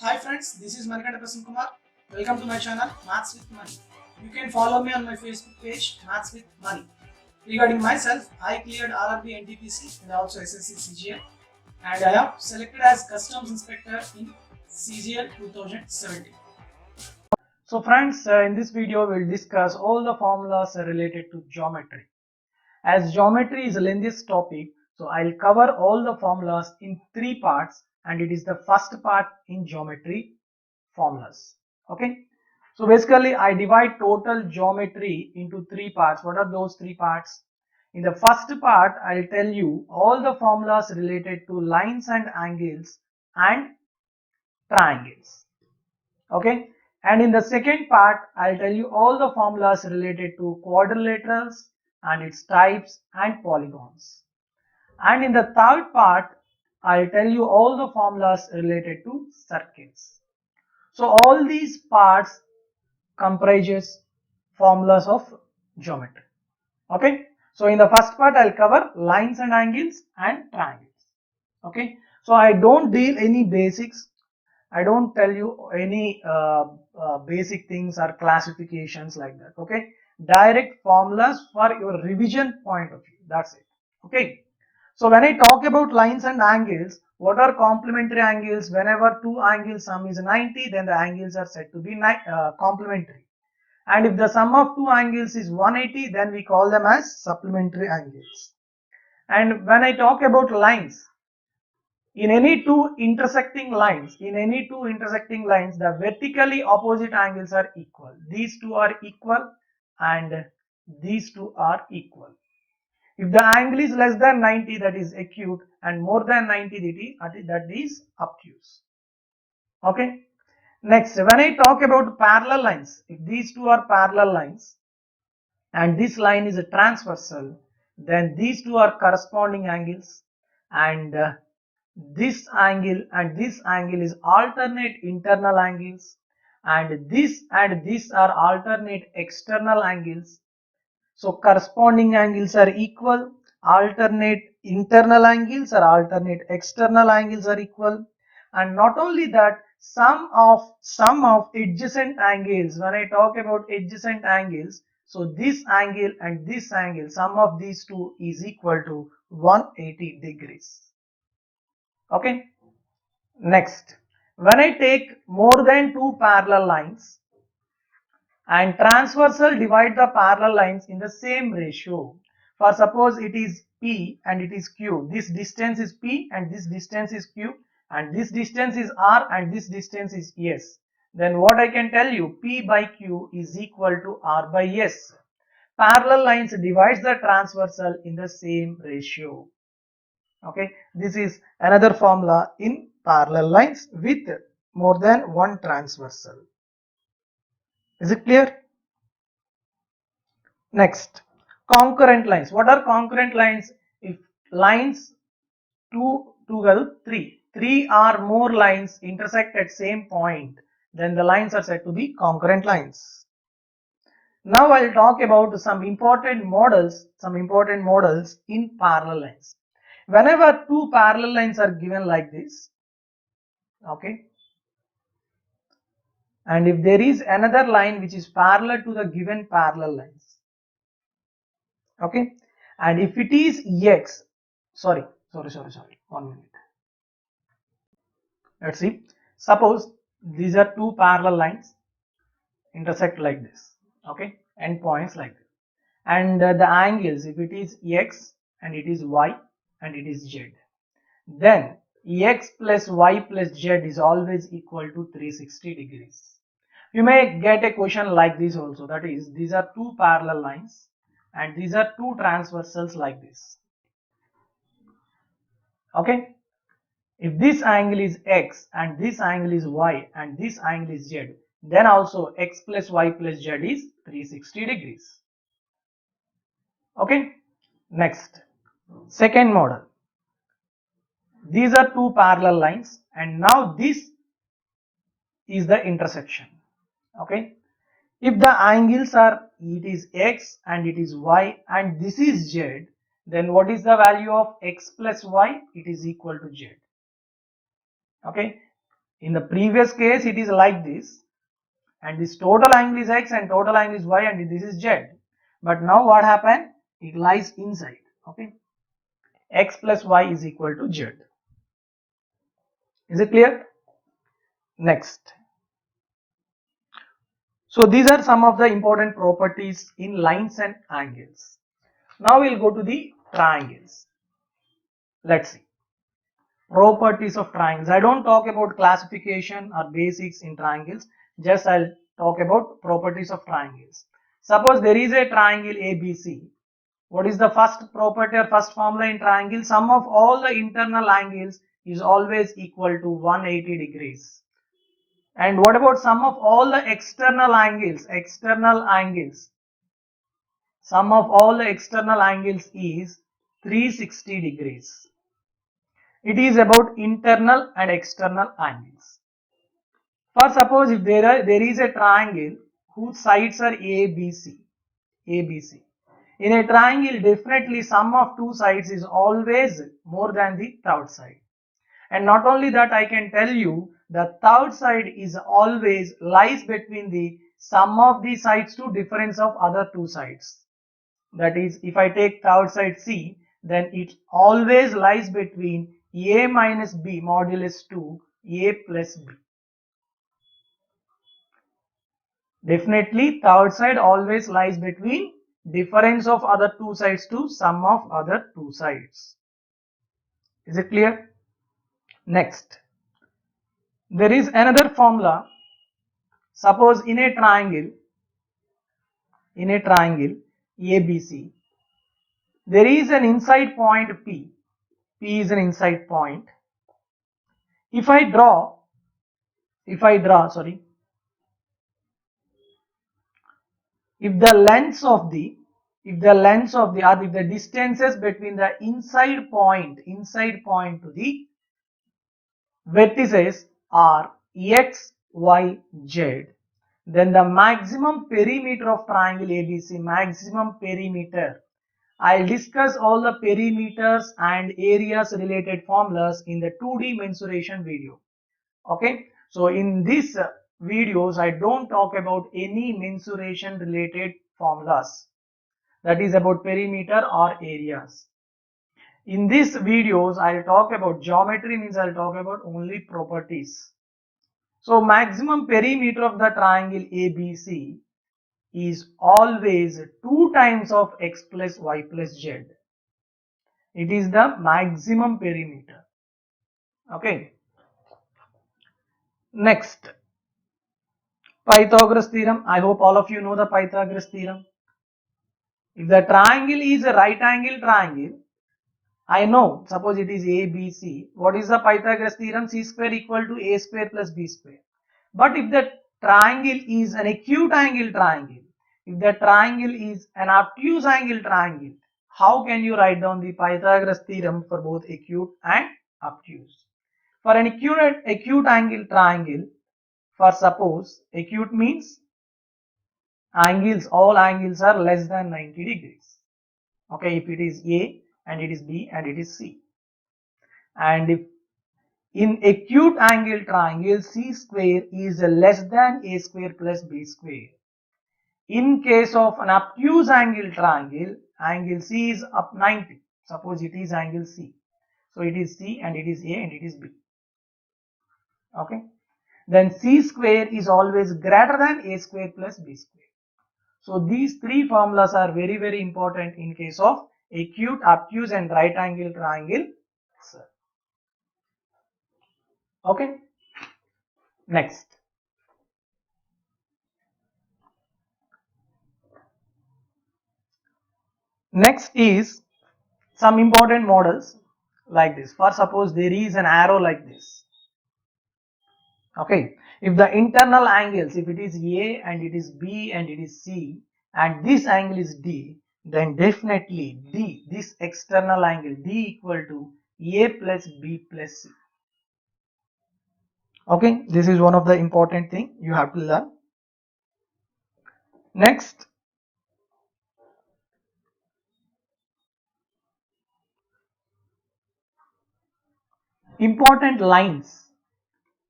Hi friends, this is Manikanta Prasanna Kumar. Welcome to my channel Maths with Money. You can follow me on my Facebook page Maths with Money. Regarding myself, I cleared RRB NTPC and also SSC CGL, and I am selected as Customs Inspector in CGL 2017. So friends, in this video we will discuss all the formulas related to geometry. As geometry is the lengthiest topic, so I'll cover all the formulas in three parts, and it is the first part in geometry formulas. Okay, so basically I divide total geometry into three parts. What are those three parts? In the first part, I'll tell you all the formulas related to lines and angles and triangles. Okay, and in the second part, I'll tell you all the formulas related to quadrilaterals and its types and polygons. And in the third part, I'll tell you all the formulas related to circles. So all these parts comprises formulas of geometry. Okay, so in the first part I'll cover lines and angles and triangles. Okay, so I don't deal any basics. I don't tell you any basic things or classifications like that. Okay, direct formulas for your revision point of view. That's it. Okay, so when I talk about lines and angles, what are complementary angles? Whenever two angles sum is 90, then the angles are said to be complementary. And if the sum of two angles is 180, then we call them as supplementary angles. And when I talk about lines, in any two intersecting lines, the vertically opposite angles are equal. These two are equal and these two are equal. If the angle is less than 90, that is acute, and more than 90, that is obtuse. Okay. Next, when I talk about parallel lines, if these two are parallel lines and this line is a transversal, then these two are corresponding angles, and this angle and this angle is alternate internal angles, and this are alternate external angles. So corresponding angles are equal, alternate internal angles or alternate external angles are equal, and not only that, sum of adjacent angles. When I talk about adjacent angles, so this angle and this angle, sum of these two is equal to 180 degrees. Okay. Next, when I take more than two parallel lines and transversal divide the parallel lines in the same ratio. For suppose it is P and it is Q. This distance is P and this distance is Q, and this distance is R and this distance is S. Then what I can tell you, P by Q is equal to R by S. Parallel lines divides the transversal in the same ratio. Okay, this is another formula in parallel lines with more than one transversal. Is it clear? Next, concurrent lines. What are concurrent lines? If lines 3 or more lines intersect at same point, then the lines are said to be concurrent lines. Now I'll talk about some important models in parallel lines. Whenever two parallel lines are given like this, okay, and if there is another line which is parallel to the given parallel lines, okay, and if it is X, sorry, 1 minute. Let's see. Suppose these are two parallel lines intersect like this, okay, endpoints like this, and the angles, if it is X and it is Y and it is Z, then X plus Y plus Z is always equal to 360 degrees. You may get a question like this also, that is, these are two parallel lines and these are two transversals like this. Okay, if this angle is X and this angle is Y and this angle is Z, then also X plus Y plus Z is 360 degrees. Okay, next, second model. These are two parallel lines and now this is the intersection. Okay, if the angles are, it is X and it is Y and this is Z, then what is the value of X plus Y? It is equal to Z. Okay, In the previous case, it is like this, and this total angle is x and total angle is y, and this is z. But now what happened? It lies inside. Okay, x plus y is equal to z. Is it clear? Next. So these are some of the important properties in lines and angles. Now we'll go to the triangles. Let's see. Properties of triangles. I don't talk about classification or basics in triangles. Just I'll talk about properties of triangles. Suppose there is a triangle ABC. What is the first property or first formula in triangle? Sum of all the internal angles is always equal to 180 degrees. And what about sum of all the external angles? External angles. Sum of all the external angles is 360 degrees. It is about internal and external angles. For suppose if there is a triangle whose sides are ABC. In a triangle, definitely sum of two sides is always more than the third side. And not only that, I can tell you the third side is always lies between the sum of the sides to difference of other two sides. That is, if I take third side C, then it always lies between A minus B modulus 2 A plus B. Definitely third side always lies between difference of other two sides to sum of other two sides. Is it clear? Next, there is another formula. Suppose in a triangle ABC, there is an inside point P. P is an inside point. If I draw, sorry, if the distances between the inside point to the vertices are x, y, z, then the maximum perimeter of triangle ABC, maximum perimeter. I'll discuss all the perimeters and areas related formulas in the 2D mensuration video. Okay, so in this videos I don't talk about any mensuration related formulas, that is about perimeter or areas. In these videos I'll talk about geometry, means I'll talk about only properties. So maximum perimeter of the triangle ABC is always 2 times of x plus y plus z. It is the maximum perimeter. Okay. Next, Pythagoras theorem. I hope all of you know the Pythagoras theorem. If the triangle is a right angle triangle, I know, suppose it is ABC. What is the Pythagoras theorem? C square equal to A square plus B square. But if the triangle is an acute angle triangle, if the triangle is an obtuse angle triangle, how can you write down the Pythagoras theorem for both acute and obtuse? For an acute angle triangle, for suppose acute means angles, all angles are less than 90 degrees. Okay, if it is A and it is B and it is C. And if in acute angle triangle, C square is less than A square plus B square. In case of an obtuse angle triangle, angle C is up 90. Suppose it is angle C. So it is C and it is A and it is B. Okay. Then C square is always greater than A square plus B square. So these three formulas are very, very important in case of acute, obtuse and right angle triangle. Okay. Next. Next is some important models like this. For suppose there is an arrow like this. Okay. If the internal angles, if it is A and it is B and it is C and this angle is D, then definitely D, this external angle D equal to A plus B plus C. Okay, this is one of the important thing you have to learn. Next, important lines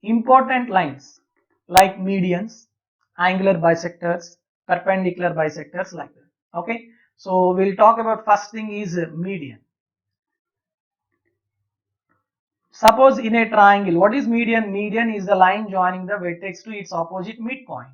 important lines like medians, angular bisectors, perpendicular bisectors, like that. Okay, so we'll talk about first thing is median. Suppose in a triangle, what is median? Median is the line joining the vertex to its opposite midpoint.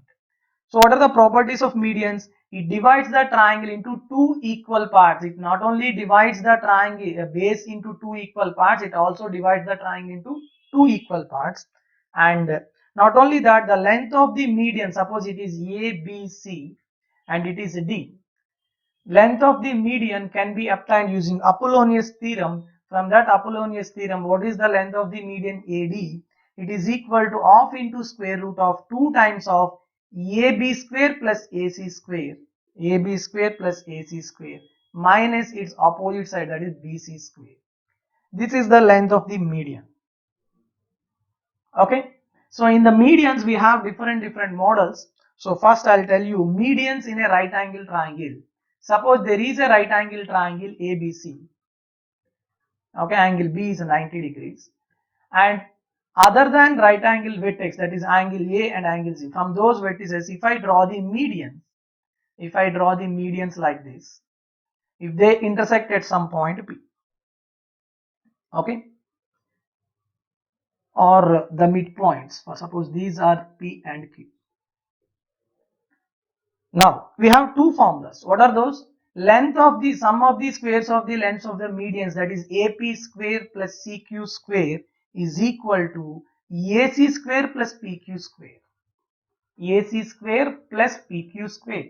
So what are the properties of medians? It divides the triangle into two equal parts. It not only divides the triangle base into two equal parts, it also divides the triangle into two equal parts. And not only that, the length of the median, suppose it is A, B, C and it is D. Length of the median can be obtained using Apollonius theorem. From that Apollonius theorem, what is the length of the median AD? It is equal to half into square root of 2 times of AB square plus AC square. AB square plus AC square minus its opposite side, that is BC square. This is the length of the median. Okay. So in the medians we have different models. So first I'll tell you medians in a right angle triangle. Suppose there is a right angle triangle ABC. Okay, angle B is 90 degrees. And other than right angle vertex, that is angle A and angle C, from those vertices, if I draw the medians like this, if they intersect at some point P, okay, or the midpoints, for suppose these are P and Q. Now we have two formulas. What are those? Length of the sum of the squares of the lengths of the medians, that is AP square plus CQ square, is equal to AC square plus PQ square. AC square plus PQ square,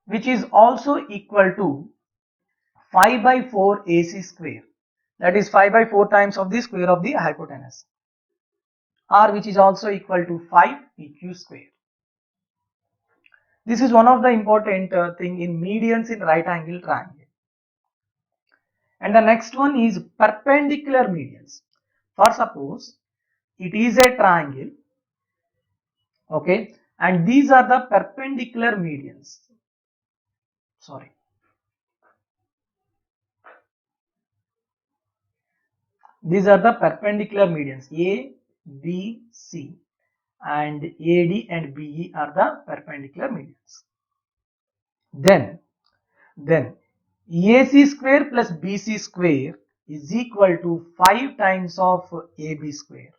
which is also equal to 5 by 4 AC square, that is 5 by 4 times of the square of the hypotenuse, or which is also equal to 5 PQ square. This is one of the important thing in medians in right angle triangle. And the next one is perpendicular medians. For suppose it is a triangle, okay, and these are the perpendicular medians. Sorry. These are the perpendicular medians. A, B, C and AD and BE are the perpendicular medians. Then AC square plus BC square is equal to 5 times of AB square.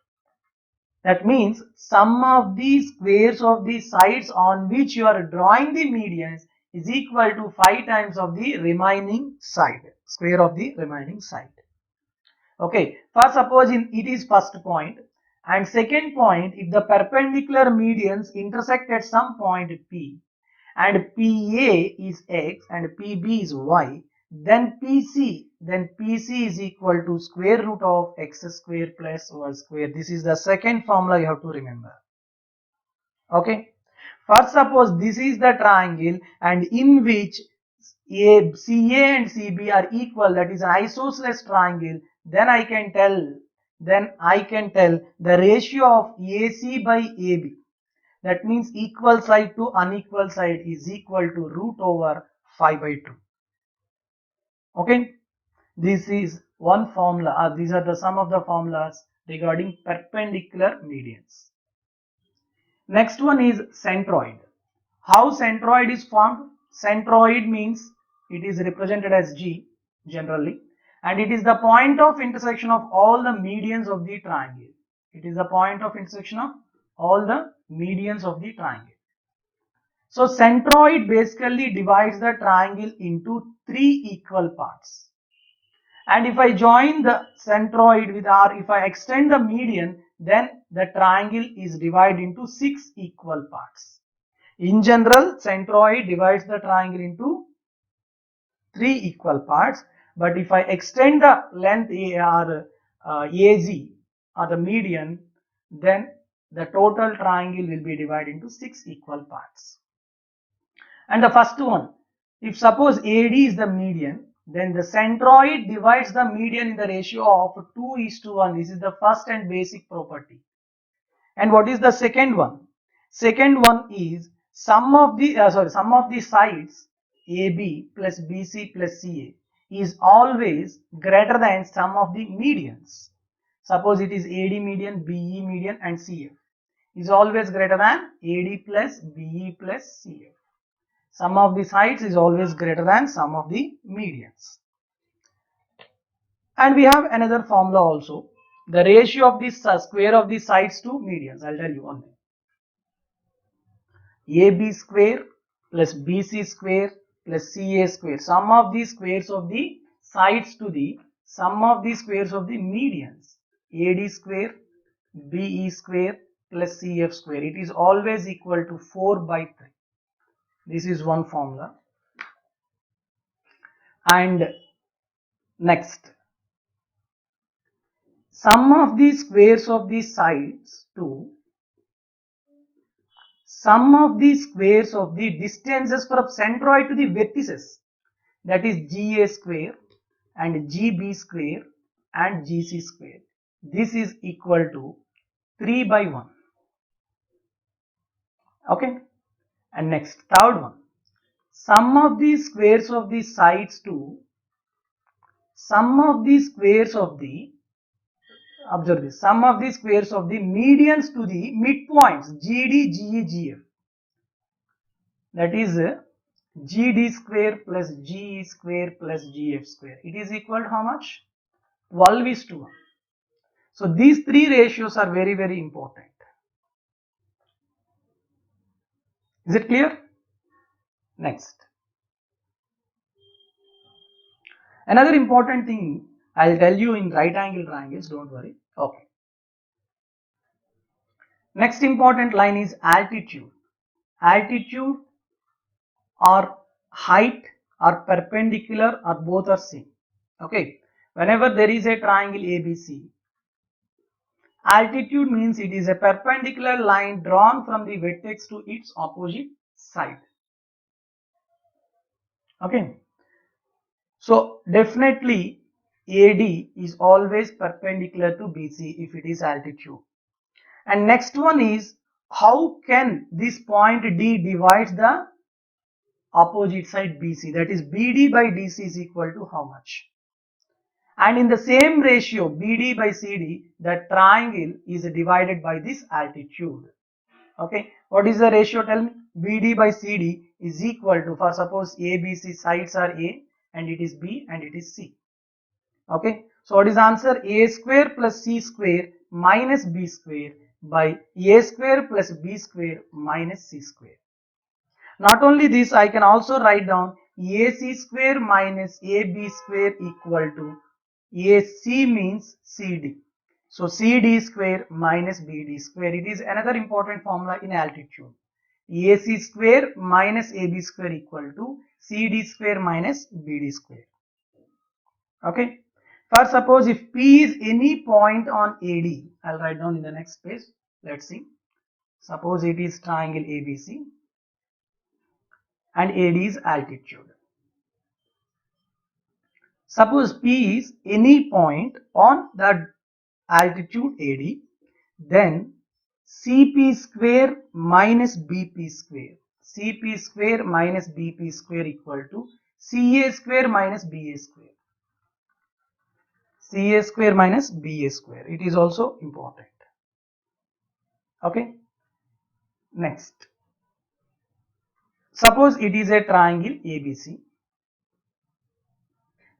That means sum of the squares of the sides on which you are drawing the medians is equal to 5 times of the remaining side, square of the remaining side. Okay, first suppose it is first point, and second point, if the perpendicular medians intersect at some point P, and PA is X and PB is Y, then PC is equal to square root of X square plus Y square. This is the second formula you have to remember. Okay, first suppose this is the triangle and in which CA and CB are equal, that is an isosceles triangle, then I can tell the ratio of AC by AB, that means equal side to unequal side, is equal to root over 5 by 2. Okay, this is one formula, these are the some of the formulas regarding perpendicular medians. Next one is centroid. How centroid is formed? Centroid means it is represented as G generally, and it is the point of intersection of all the medians of the triangle. It is the point of intersection of all the medians of the triangle. So centroid basically divides the triangle into 3 equal parts. And if I join the centroid with, or if I extend the median, then the triangle is divided into 6 equal parts. In general, centroid divides the triangle into 3 equal parts, but if I extend the length AZ or the median, then the total triangle will be divided into 6 equal parts. And the first one, if suppose AD is the median, then the centroid divides the median in the ratio of 2:1. This is the first and basic property. And what is the second one? Second one is sum of the sides AB plus BC plus CA is always greater than sum of the medians. Suppose it is AD median, BE median and CF is always greater than AD plus BE plus CF. Sum of the sides is always greater than sum of the medians. And we have another formula also. The ratio of the square of the sides to medians. I'll tell you one thing. AB square plus BC square plus CA square. Sum of the squares of the sides to the sum of the squares of the medians. AD square, BE square plus CF square. It is always equal to 4 by 3. This is one formula. And next, sum of the squares of the sides to sum of the squares of the distances from centroid to the vertices, that is GA square and GB square and GC square. This is equal to 3 by 1. Okay. And next, third one. Sum of the squares of the sides to sum of the squares of the, observe this, sum of the squares of the medians to the midpoints GD, GE, GF. That is GD square plus GE square plus GF square. It is equal to how much? 12:1. So these three ratios are very, very important. Is it clear? Next. Another important thing I'll tell you in right angle triangles, don't worry. Okay. Next important line is altitude. Altitude or height or perpendicular or both are same. Okay. Whenever there is a triangle ABC, altitude means it is a perpendicular line drawn from the vertex to its opposite side. Okay. So definitely AD is always perpendicular to BC if it is altitude. And next one is, how can this point D divide the opposite side BC? That is BD by DC is equal to how much? And in the same ratio BD by CD, the triangle is divided by this altitude. Okay, what is the ratio? Tell me. BD by CD is equal to, for suppose ABC sides are A and it is B and it is C. Okay, so what is the answer? A square plus C square minus B square by A square plus B square minus C square. Not only this, I can also write down AC square minus AB square equal to AC means CD. So CD square minus BD square. It is another important formula in altitude. AC square minus AB square equal to CD square minus BD square. Okay. For suppose if P is any point on AD, I'll write down in the next page. Let's see. Suppose it is triangle ABC and AD is altitude. Suppose P is any point on the altitude AD, then CP square minus BP square. CP square minus BP square equal to CA square minus BA square. CA square minus BA square. It is also important. Okay. Next. Suppose it is a triangle ABC.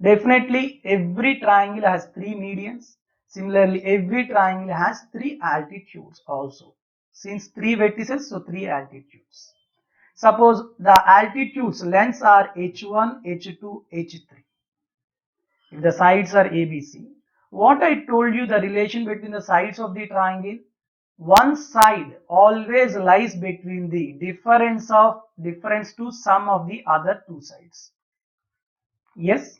Definitely every triangle has three medians. Similarly, every triangle has three altitudes also. Since three vertices, so three altitudes. Suppose the altitudes lengths are H1, H2, H3. If the sides are ABC, what I told you, the relation between the sides of the triangle, one side always lies between the difference to sum of the other two sides. Yes.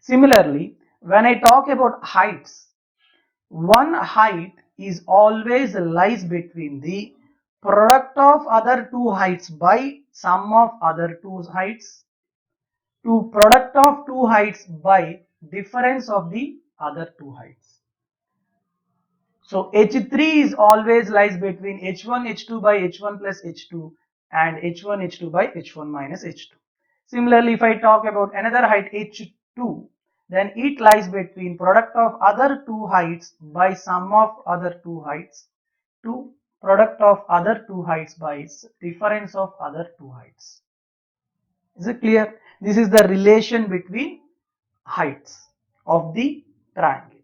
Similarly, when I talk about heights, one height is always lies between the product of other two heights by sum of other two heights to product of two heights by difference of the other two heights. So H3 is always lies between H1 H2 by H1 plus H2 and H1 H2 by H1 minus H2. Similarly, if I talk about another height H2, then it lies between product of other two heights by sum of other two heights to product of other two heights by difference of other two heights. Is it clear? This is the relation between heights of the triangle.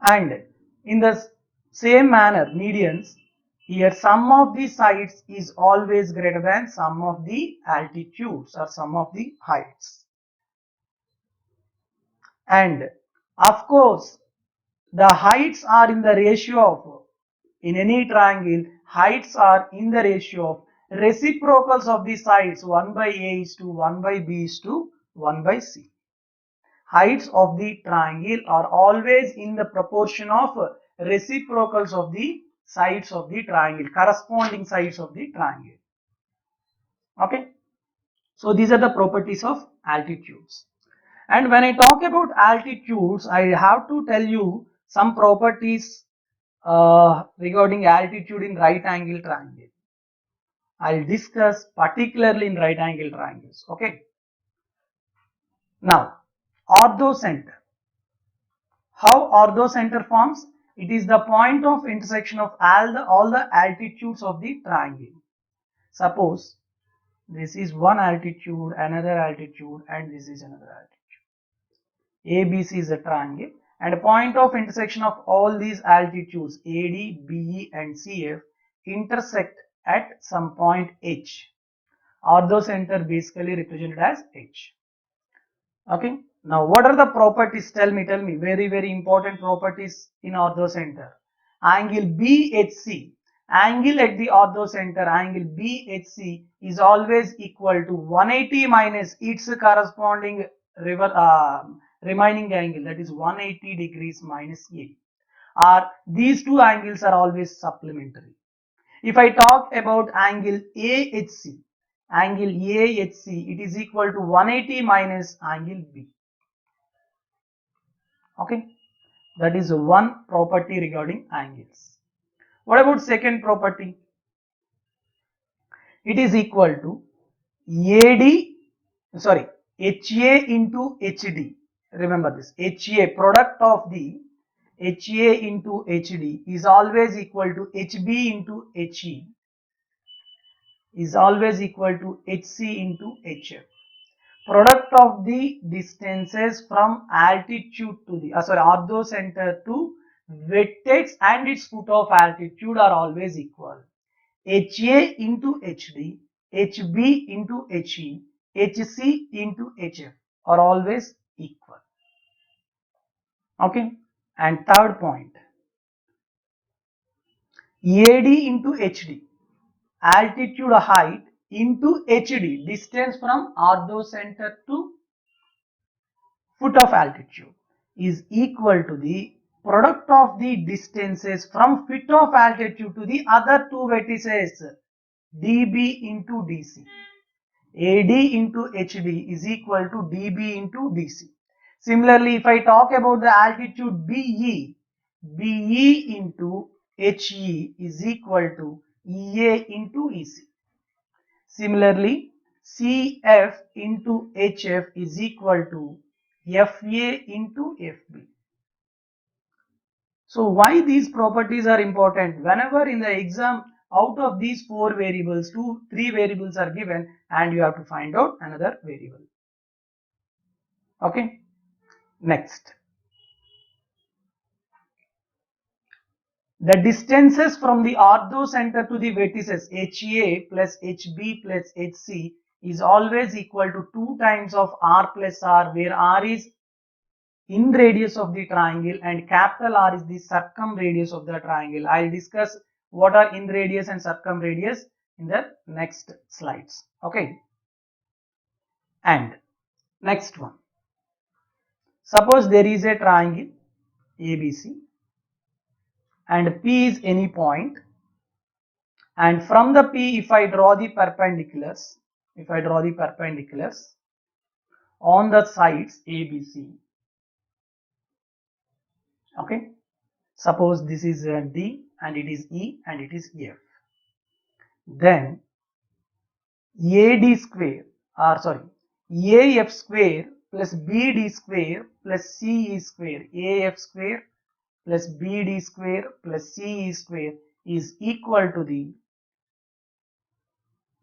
And in the same manner, medians, here sum of the sides is always greater than sum of the altitudes or sum of the heights. And of course, the heights are in the ratio of, in any triangle, heights are in the ratio of reciprocals of the sides. 1 by A is to 1 by B is to 1 by C. Heights of the triangle are always in the proportion of reciprocals of the sides of the triangle, corresponding sides of the triangle. Okay. So these are the properties of altitudes. And when I talk about altitudes, I have to tell you some properties regarding altitude in right angle triangle. I'll discuss particularly in right angle triangles. Okay. Now, orthocenter. How orthocenter forms? It is the point of intersection of all the altitudes of the triangle. Suppose this is one altitude, another altitude, and this is another altitude. ABC is a triangle, and a point of intersection of all these altitudes AD, BE, and CF intersect at some point H. Orthocenter basically represented as H. Okay. Now, what are the properties? Tell me, very important properties in orthocenter. Angle BHC, angle at the orthocenter, angle BHC is always equal to 180 minus its corresponding remaining angle, that is 180 degrees minus A. Or these two angles are always supplementary. If I talk about angle AHC, it is equal to 180 minus angle B. Okay, that is one property regarding angles. What about second property? It is equal to HA into HD. Remember this, HA, product of the HA into HD is always equal to HB into HE is always equal to HC into HF. Product of the distances from altitude to the orthocenter to vertex and its foot of altitude are always equal. HA into HD, HB into HE, HC into HF are always equal. Okay. And third point, AD into HD, altitude height into HD, distance from orthocenter to foot of altitude, is equal to the product of the distances from foot of altitude to the other two vertices, dB into DC. AD into HD is equal to dB into DC. Similarly, if I talk about the altitude BE into HE is equal to EA into EC. Similarly, CF into HF is equal to FA into FB. So why these properties are important? Whenever in the exam, out of these four variables, three variables are given and you have to find out another variable. Okay. Next, the distances from the orthocenter to the vertices HA plus HB plus HC is always equal to 2 times of R plus R, where R is in radius of the triangle and capital R is the circumradius of the triangle. I'll discuss what are in radius and circumradius in the next slides. Okay. And next one. Suppose there is a triangle ABC and P is any point, and from the P, if I draw the perpendiculars on the sides ABC. Okay. Suppose this is D and it is E and it is F. Then AD square AF square plus BD square plus CE square, AF square plus BD square plus CE square is equal to the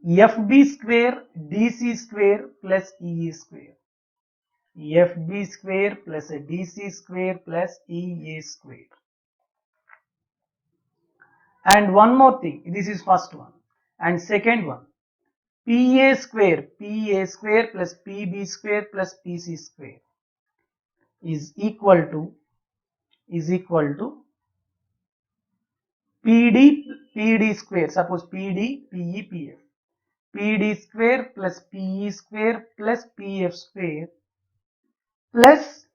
FB square DC square plus EE square. FB square plus DC square plus EA square. And one more thing, this is first one. And second one, PA square plus PB square plus PC square is equal to PD square. Suppose PD, PE, PF. PD square plus PE square plus PF square plus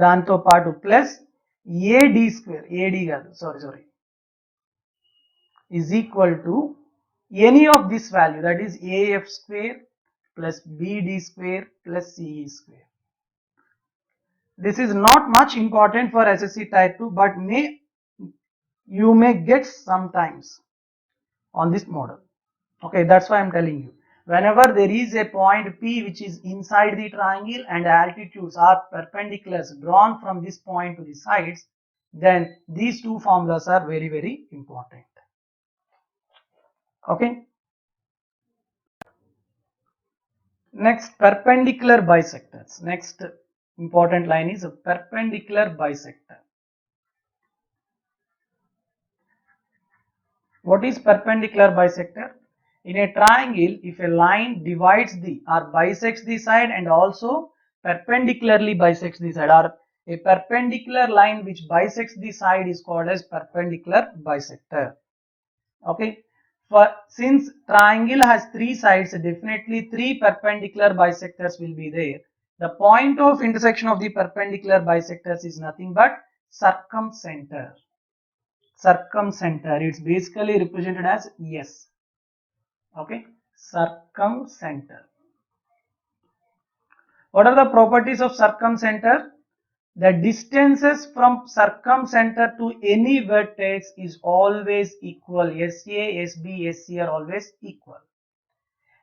దాంతో పాటు plus AD square, AD కాదు, sorry, is equal to any of this value, that is AF square plus BD square plus CE square. This is not much important for SSC type 2, but you may get sometimes on this model. Okay, that's why I'm telling you. Whenever there is a point P which is inside the triangle and altitudes are perpendiculars drawn from this point to the sides, then these two formulas are very, very important. Okay. Next, perpendicular bisectors. Next important line is a perpendicular bisector. What is perpendicular bisector? In a triangle, if a line divides or bisects the side and also perpendicularly bisects the side, or a perpendicular line which bisects the side is called as perpendicular bisector. Okay. Since triangle has three sides, definitely three perpendicular bisectors will be there. The point of intersection of the perpendicular bisectors is nothing but circumcenter. Circumcenter, it's basically represented as S. Okay, circumcenter. What are the properties of circumcenter? The distances from circumcenter to any vertex is always equal. SA, SB, SC are always equal.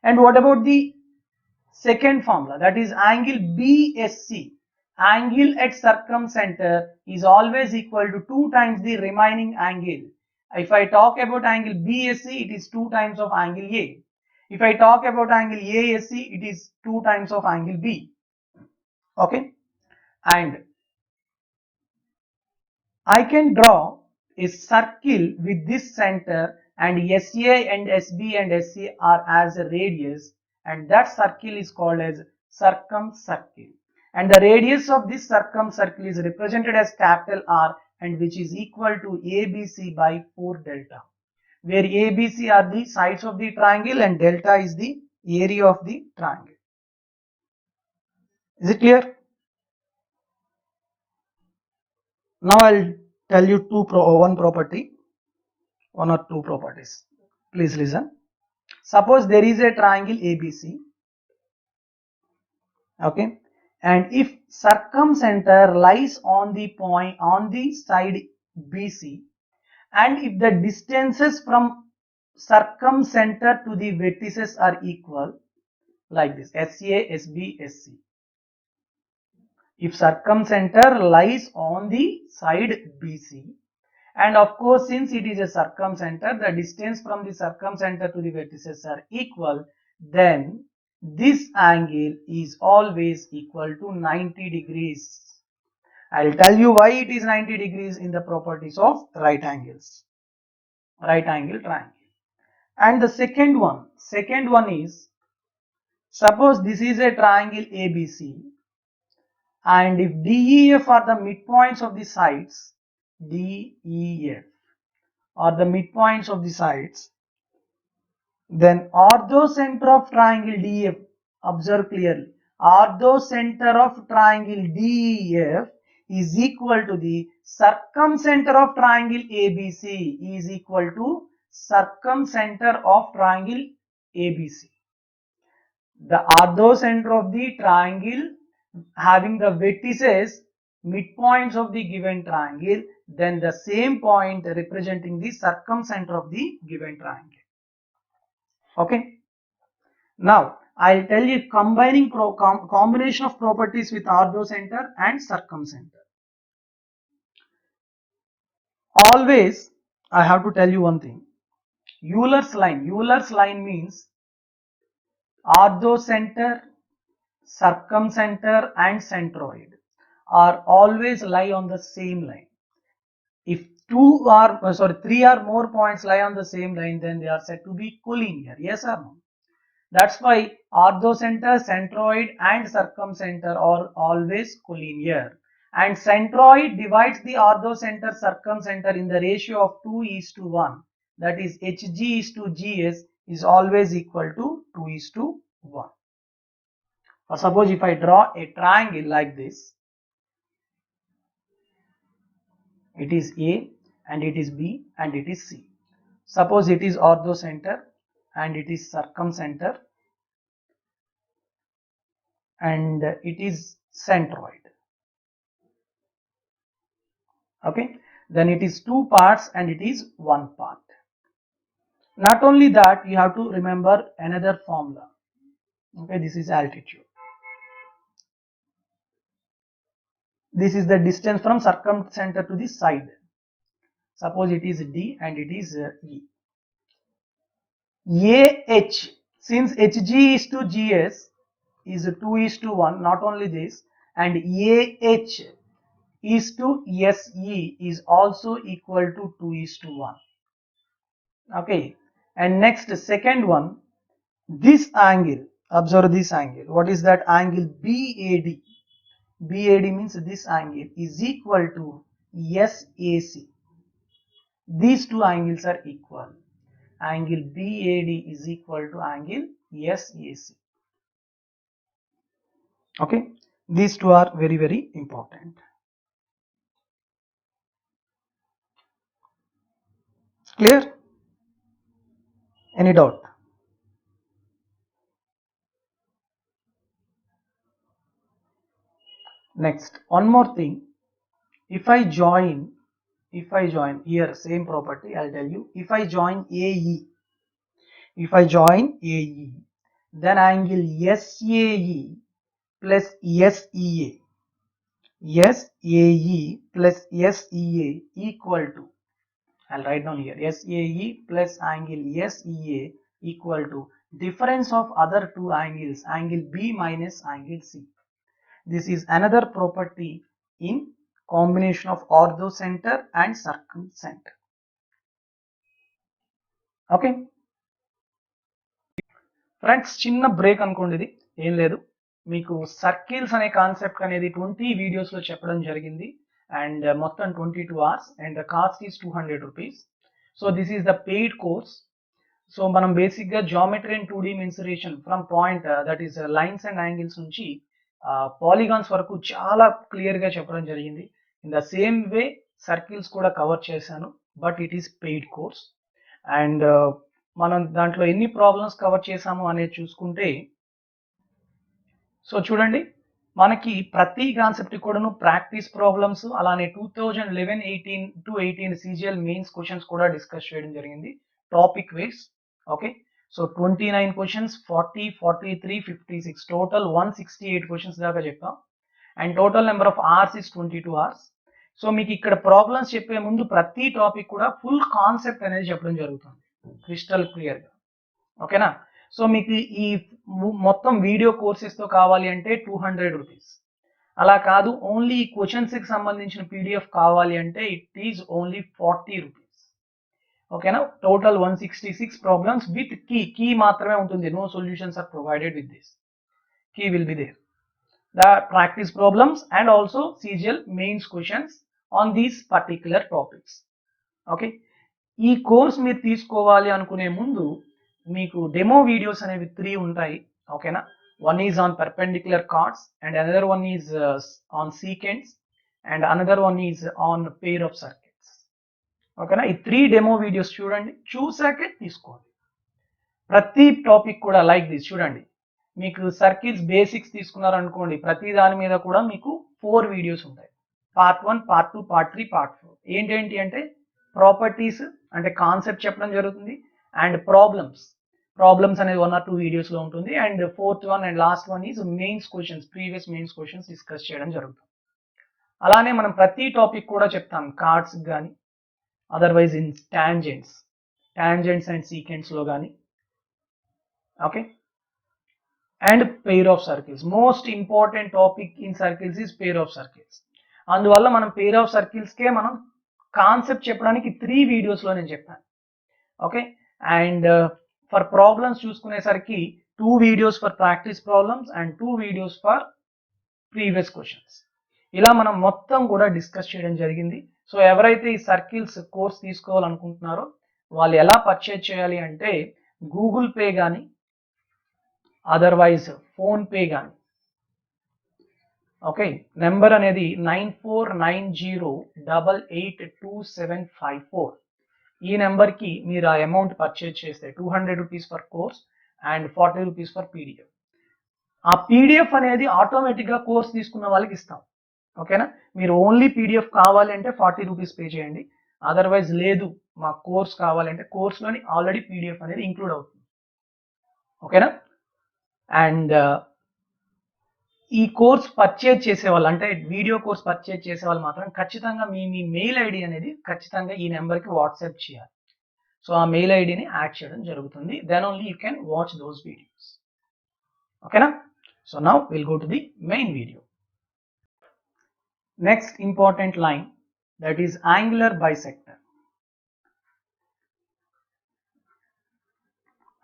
And what about the second formula? That is angle BSC. Angle at circumcenter is always equal to 2 times the remaining angle. If I talk about angle BSC, it is 2 times of angle A. If I talk about angle ASC, it is 2 times of angle B. Okay. And I can draw a circle with this center, and SA and SB and SC are as a radius, and that circle is called as circumcircle. And the radius of this circumcircle is represented as capital R, and which is equal to ABC by 4 delta, where ABC are the sides of the triangle and delta is the area of the triangle. Is it clear? Now I'll tell you one or two properties. Please listen. Suppose there is a triangle ABC. Okay. And if circumcenter lies on the point on the side BC, and if the distances from circumcenter to the vertices are equal, like this, SA, SB, SC. If circumcenter lies on the side BC, and of course since it is a circumcenter, the distance from the circumcenter to the vertices are equal, then this angle is always equal to 90 degrees. I'll tell you why it is 90 degrees in the properties of right angles. Right angle triangle. And the second one is, suppose this is a triangle ABC, and if DEF are the midpoints of the sides, DEF are the midpoints of the sides, then orthocenter of triangle DEF, observe clearly, orthocenter of triangle DEF is equal to the circumcenter of triangle ABC is equal to circumcenter of triangle ABC. The orthocenter of the triangle having the vertices midpoints of the given triangle, then the same point representing the circumcenter of the given triangle. Okay. Now I'll tell you combining combination of properties with orthocenter and circumcenter. Always I have to tell you one thing. Euler's line means orthocenter, circumcenter and centroid are always lie on the same line. If three or more points lie on the same line, then they are said to be collinear. Yes or no? That's why orthocenter, centroid and circumcenter are always collinear. And centroid divides the orthocenter circumcenter in the ratio of 2:1. That is HG is to GS is always equal to 2:1. Or suppose if I draw a triangle like this, it is A and it is B and it is C. Suppose it is orthocenter and it is circumcenter and it is centroid. Okay, then it is two parts and it is one part. Not only that, you have to remember another formula. Okay, this is altitude. This is the distance from circumcenter to the side. Suppose it is D and it is E. AH, since HG is to GS is 2:1, not only this, and AH is to SE is also equal to 2:1. Okay, and next second one, this angle, observe this angle. What is that angle? BAD. BAD means this angle is equal to SAC. These two angles are equal. Angle BAD is equal to angle SAC. Okay, these two are very, very important. Clear? Any doubt? Next, one more thing. If I join here, same property, I'll tell you. If I join AE, then angle SAE plus SEA, equal to, I'll write down here, SAE plus angle SEA equal to difference of other two angles, angle B minus angle C. This is another property in combination of orthocenter and circumcenter. Okay friends, చిన్న break అనుకోండి. ఇది ఏం లేదు, మీకు circles అనే concept అనేది 20 videos లో చెప్పడం జరిగింది అండ్ మొత్తం 22 hours and the cost is 200 rupees. So this is the paid course. So మనం బేసిక్ గా geometry and 2D mensuration from point that is lines and angles నుంచి పాలిగాన్స్ వరకు చాలా క్లియర్ గా చెప్పడం జరిగింది. In the same way circles కూడా cover చేశాను, but it is paid course. And మనం దాంట్లో ఎన్ని ప్రాబ్లమ్స్ కవర్ చేసాము అనేది చూసుకుంటే, సో చూడండి, మనకి ప్రతి కాన్సెప్ట్ కూడాను ప్రాక్టీస్ ప్రాబ్లమ్స్, అలానే 2011-18 to 18 CGL మెయిన్స్ క్వశ్చన్స్ కూడా డిస్కస్ చేయడం జరిగింది topic wise. Okay, so 29 questions, 40, 43, 56, total 168 questions దాకా చెప్పాం. And total number of hours is 22 hours. So మీకు ఇక్కడ ప్రాబ్లమ్స్ చెప్పే ముందు ప్రతి టాపిక్ కూడా ఫుల్ కాన్సెప్ట్ అనేది చెప్పడం జరుగుతుంది క్రిస్టల్ క్లియర్ గా. ఓకేనా? సో మీకు ఈ మొత్తం వీడియో కోర్సెస్ తో కావాలి అంటే 200 rupees. అలా కాదు, ఓన్లీ ఈ క్వశ్చన్స్ కి సంబంధించిన PDF కావాలి అంటే ఇట్ ఈస్ ఓన్లీ 40 rupees. ఓకేనా? టోటల్ 166 ప్రాబ్లమ్స్ విత్ కీ మాత్రమే ఉంటుంది. No solutions are provided with this. Key will be there. The practice problems and also CGL mains questions on these particular topics. Okay, ఈ course మీరు తీసుకోవాలి అనుకునే ముందు మీకు demo videos అనేవి 3 ఉంటాయి. ఓకేనా? One is on perpendicular cards and another one is on secants and another one is on pair of circuits. ఓకేనా? ఈ 3 డెమో వీడియోస్ చూడండి, చూసాకే తీసుకోండి. ప్రతి టాపిక్ కూడా లైక్ దిస్ చూడండి. మీకు సర్కిల్స్ బేసిక్స్ తీసుకున్నారనుకోండి, ప్రతి దాని మీద కూడా మీకు 4 వీడియోస్ ఉంటాయి. Part 1, part 2, part 3, part 4. ఏంటేంటి అంటే ప్రాపర్టీస్ అంటే కాన్సెప్ట్ చెప్పడం జరుగుతుంది, అండ్ ప్రాబ్లమ్స్ అనేది 1 or 2 వీడియోస్ లో ఉంటుంది. And fourth one and last one is mains questions, previous mains questions discuss చేయడం జరుగుతుంది. అలానే మనం ప్రతి టాపిక్ కూడా చెప్తాం, కార్డ్స్ కానీ otherwise in tangents and secants లో కానీ. Okay, and pair of circles, most important topic in circles is pair of circles. అందువల్ల మనం పెయిర్ ఆఫ్ సర్కిల్స్ కే మనం కాన్సెప్ట్ చెప్పడానికి 3 వీడియోస్ లో నేను చెప్పాను. ఓకే, అండ్ ఫర్ ప్రాబ్లమ్స్ చూసుకునేసరికి 2 videos for practice problems and 2 videos for previous questions. ఇలా మనం మొత్తం కూడా డిస్కస్ చేయడం జరిగింది. సో ఎవరైతే ఈ సర్కిల్స్ కోర్స్ తీసుకోవాలనుకుంటున్నారో వాళ్ళు ఎలా పర్చేజ్ చేయాలి అంటే గూగుల్ పే కానీ అదర్వైజ్ ఫోన్ పే కానీ. ఓకే, నెంబర్ అనేది 9490882754. ఈ నెంబర్కి మీరు ఆ అమౌంట్ పర్చేజ్ చేస్తే 200 rupees for course and 40 rupees for PDF. ఆ పీడిఎఫ్ అనేది ఆటోమేటిక్గా కోర్స్ తీసుకున్న వాళ్ళకి ఇస్తాం. ఓకేనా, మీరు ఓన్లీ పీడిఎఫ్ కావాలి అంటే 40 రూపీస్ పే చేయండి. అదర్వైజ్ లేదు మా కోర్స్ కావాలంటే కోర్స్లోని ఆల్రెడీ పీడిఎఫ్ అనేది ఇంక్లూడ్ అవుతుంది. ఓకేనా, అండ్ ఈ కోర్స్ పర్చేజ్ చేసే వాళ్ళు అంటే వీడియో కోర్స్ పర్చేజ్ చేసే వాళ్ళు మాత్రం ఖచ్చితంగా మీ మెయిల్ ఐడి అనేది ఖచ్చితంగా ఈ నెంబర్కి వాట్సాప్ చేయాలి. సో ఆ మెయిల్ ఐడిని యాడ్ చేయడం జరుగుతుంది. Then only you can watch those videos. ఓకేనా, so now will go to the main video. Next important line, that is angular bisector.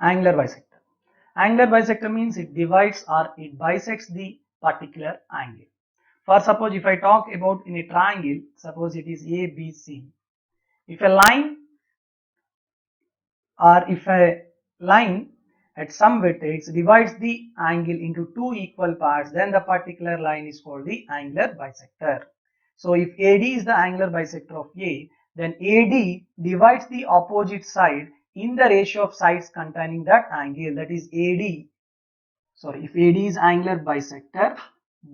Angular bisector. Angular bisector means it divides or it bisects the particular angle. For suppose if I talk about in a triangle, suppose it is ABC. If a line at some vertex divides the angle into 2 equal parts, then the particular line is called the angular bisector. So if AD is the angular bisector of A, then AD divides the opposite side in the ratio of sides containing that angle, that is AD. Sorry, if AD is angular bisector,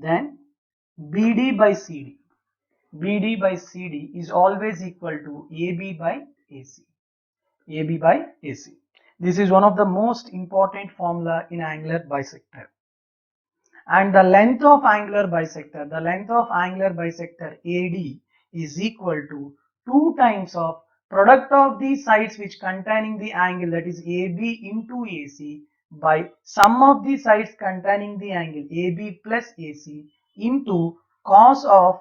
then BD by CD. BD by CD is always equal to AB by AC. AB by AC. This is one of the most important formula in angular bisector. And the length of angular bisector, AD is equal to 2 times of product of the sides which containing the angle, that is AB into AC, by sum of the sides containing the angle AB plus AC into cos of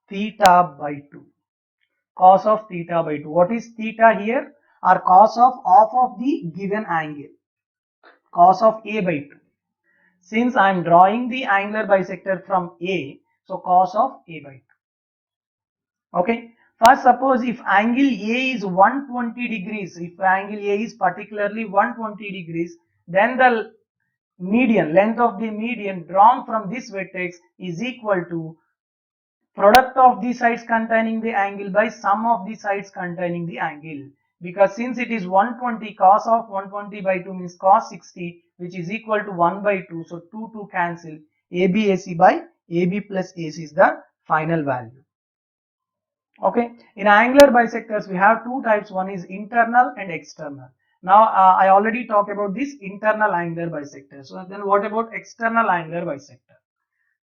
theta by 2. Cos of theta by 2. What is theta here? Or cos of half of the given angle. Cos of A by 2. Since I am drawing the angular bisector from A, so cos of A by 2. Okay. First, suppose if angle A is 120 degrees, if angle A is particularly 120 degrees, then the median, length of the median drawn from this vertex is equal to product of the sides containing the angle by sum of the sides containing the angle. Because since it is 120, cos of 120 by 2 means cos 60, which is equal to 1 by 2. So 2 cancel. AB AC by AB plus AC is the final value. Okay. In angular bisectors, we have 2 types. One is internal and external. Now, I already talked about this internal angular bisector. So then what about external angular bisector?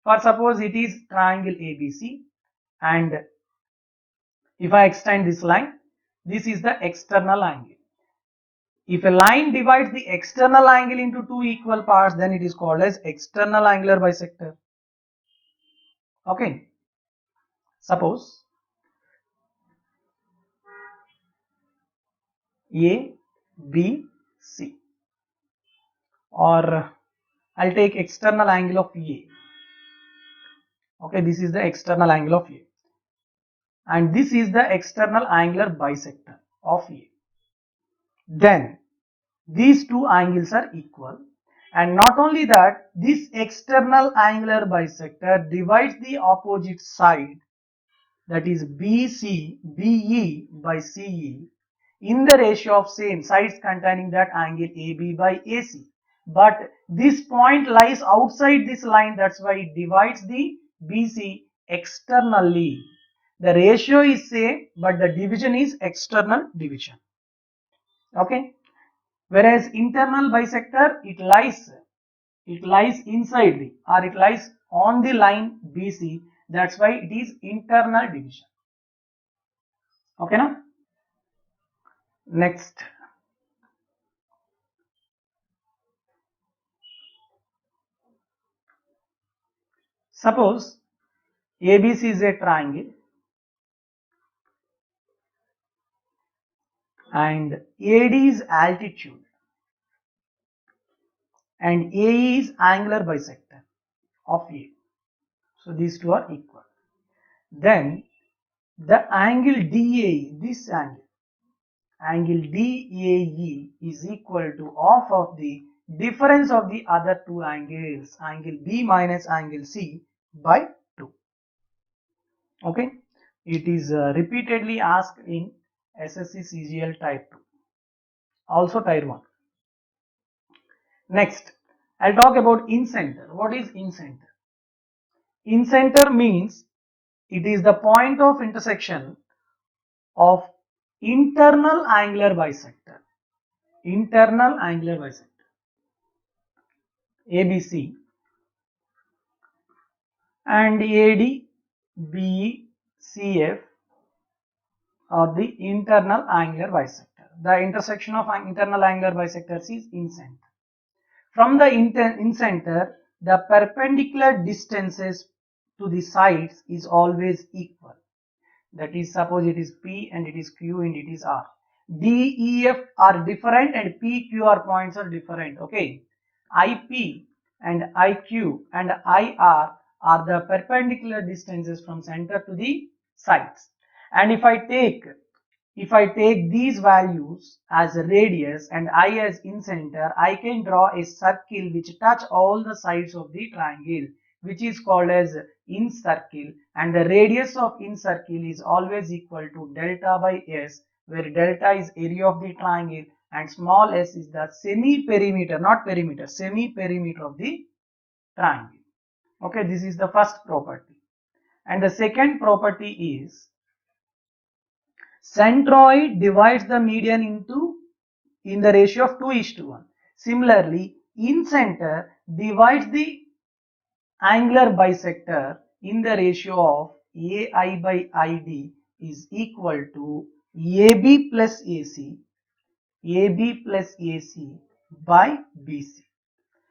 For suppose it is triangle ABC, and if I extend this line, this is the external angle. If a line divides the external angle into 2 equal parts, then it is called as external angular bisector. Okay. Suppose A, B, C, or I'll take external angle of A. Okay, this is the external angle of A, and this is the external angular bisector of A. Then these 2 angles are equal, and not only that, this external angular bisector divides the opposite side, that is BE by CE, in the ratio of same sides containing that angle AB by AC. But this point lies outside this line, that's why it divides the BC externally. The ratio is same, but the division is external division. Okay. Whereas internal bisector, it lies inside the, or it lies on the line BC. That's why it is internal division. Okay, now next, suppose ABC is a triangle and AD is altitude and AE is angular bisector of A. So these two are equal. Then the angle DAE, this angle DAE is equal to half of the difference of the other two angles, angle B minus angle C by 2. Okay, it is repeatedly asked in SSC CGL type 2, also tier 1. Next, I'll talk about incenter. What is incenter? Incenter means it is the point of intersection of internal angular bisector ABC and AD BE CF are the internal angular bisector. The intersection of internal angular bisectors is incenter. From the incenter, the perpendicular distances to the sides is always equal. That is, suppose it is P and it is Q and it is R. D, E, F are different and P, Q R points are different. Okay. IP and IQ and IR are the perpendicular distances from center to the sides. And if I take these values as a radius and I as incenter, I can draw a circle which touch all the sides of the triangle, which is called as incircle, and the radius of incircle is always equal to delta by S, where delta is area of the triangle and small s is the semi-perimeter, not perimeter, semi-perimeter of the triangle. Okay, this is the first property. And the second property is centroid divides the median in the ratio of 2:1. Similarly, incenter divides the angular bisector in the ratio of AI by ID is equal to AB plus AC by BC.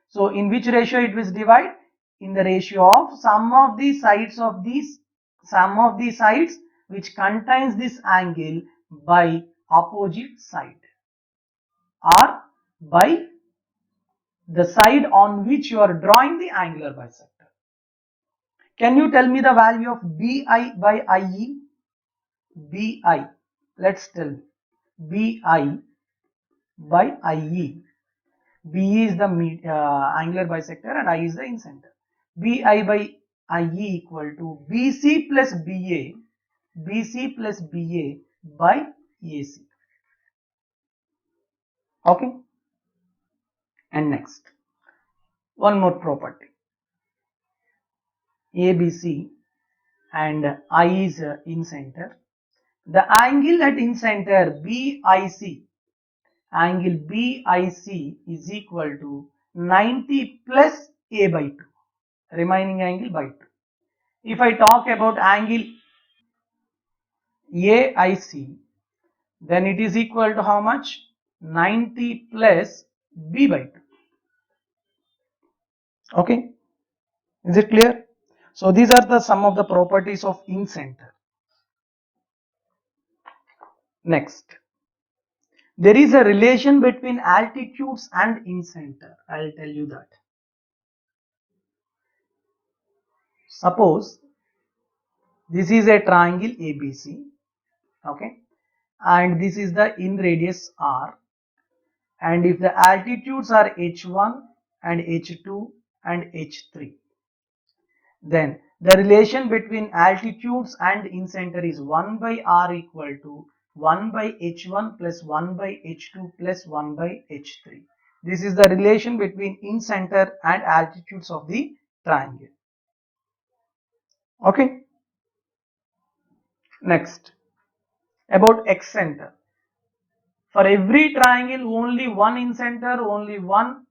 So in which ratio it was divided? In the ratio of sum of the sides which contains this angle by opposite side, or by the side on which you are drawing the angular bisector. Can you tell me the value of BI by IE? BI, let's tell me. BI by IE. BE is the angular bisector and I is the incenter. BI by IE equal to BC plus BA by AC. Okay. And next, one more property. ABC and I is incenter. The angle at incenter angle BIC is equal to 90 plus A by 2, remaining angle by 2. If I talk about angle AIC, then it is equal to how much? 90 plus B by 2. Okay, is it clear? So these are the some of the properties of incenter. Next, there is a relation between altitudes and incenter. I'll tell you that. Suppose this is a triangle ABC, okay, and this is the in radius R, and if the altitudes are H1 and H2 and H3, then the relation between altitudes and incenter is 1 by R equal to 1 by H1 plus 1 by H2 plus 1 by H3. This is the relation between incenter and altitudes of the triangle. Okay. Next, about excenter. For every triangle, only one incenter, only one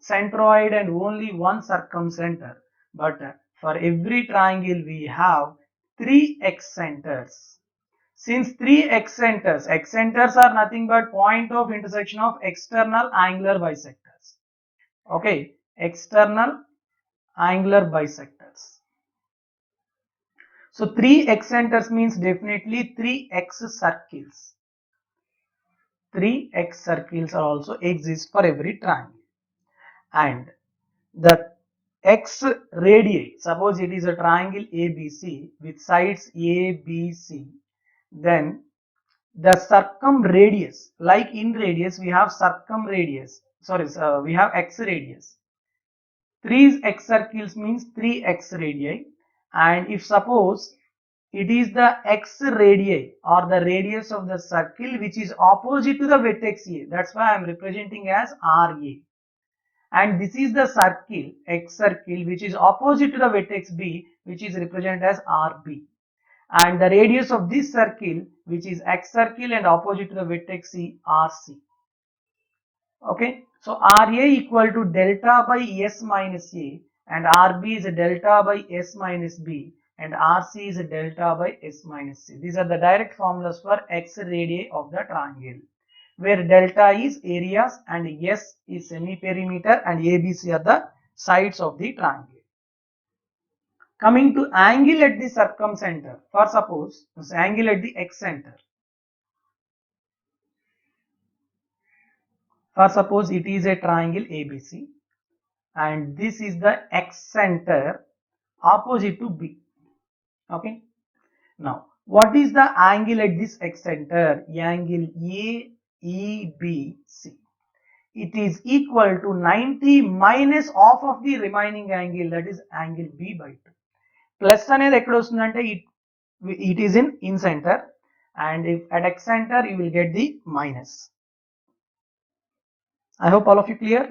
centroid and only one circumcenter. But for every triangle, we have 3 excenters. Since 3 excenters are nothing but point of intersection of external angular bisectors. Okay, external angular bisectors. So 3 excenters means definitely 3 x circles. 3 x circles are also exist for every triangle. And the x radii, suppose it is a triangle ABC with sides A, B, C, then the circumradius, like in radius we have circumradius, we have x radius. 3 x circles means 3 x radii, and if suppose it is the x radii or the radius of the circle which is opposite to the vertex A, that's why I am representing as RA. And this is the circle, x circle, which is opposite to the vertex B, which is represented as RB. And the radius of this circle, which is x circle and opposite to the vertex C, RC. Okay, so RA equal to delta by S minus A, and RB is a delta by S minus B, and RC is a delta by S minus C. These are the direct formulas for x radii of the triangle, where delta is areas and S is semi-perimeter and ABC are the sides of the triangle. Coming to angle at the circumcenter, for suppose this angle at the excenter. For suppose it is a triangle ABC and this is the excenter opposite to B. Okay. Now, what is the angle at this excenter? Angle AEBC. It is equal to 90 minus half of the remaining angle, that is angle B by 2. Plus అనేది ఎక్కడ వస్తుందంటే it is in center, and if at x center you will get the minus. I hope all of you clear.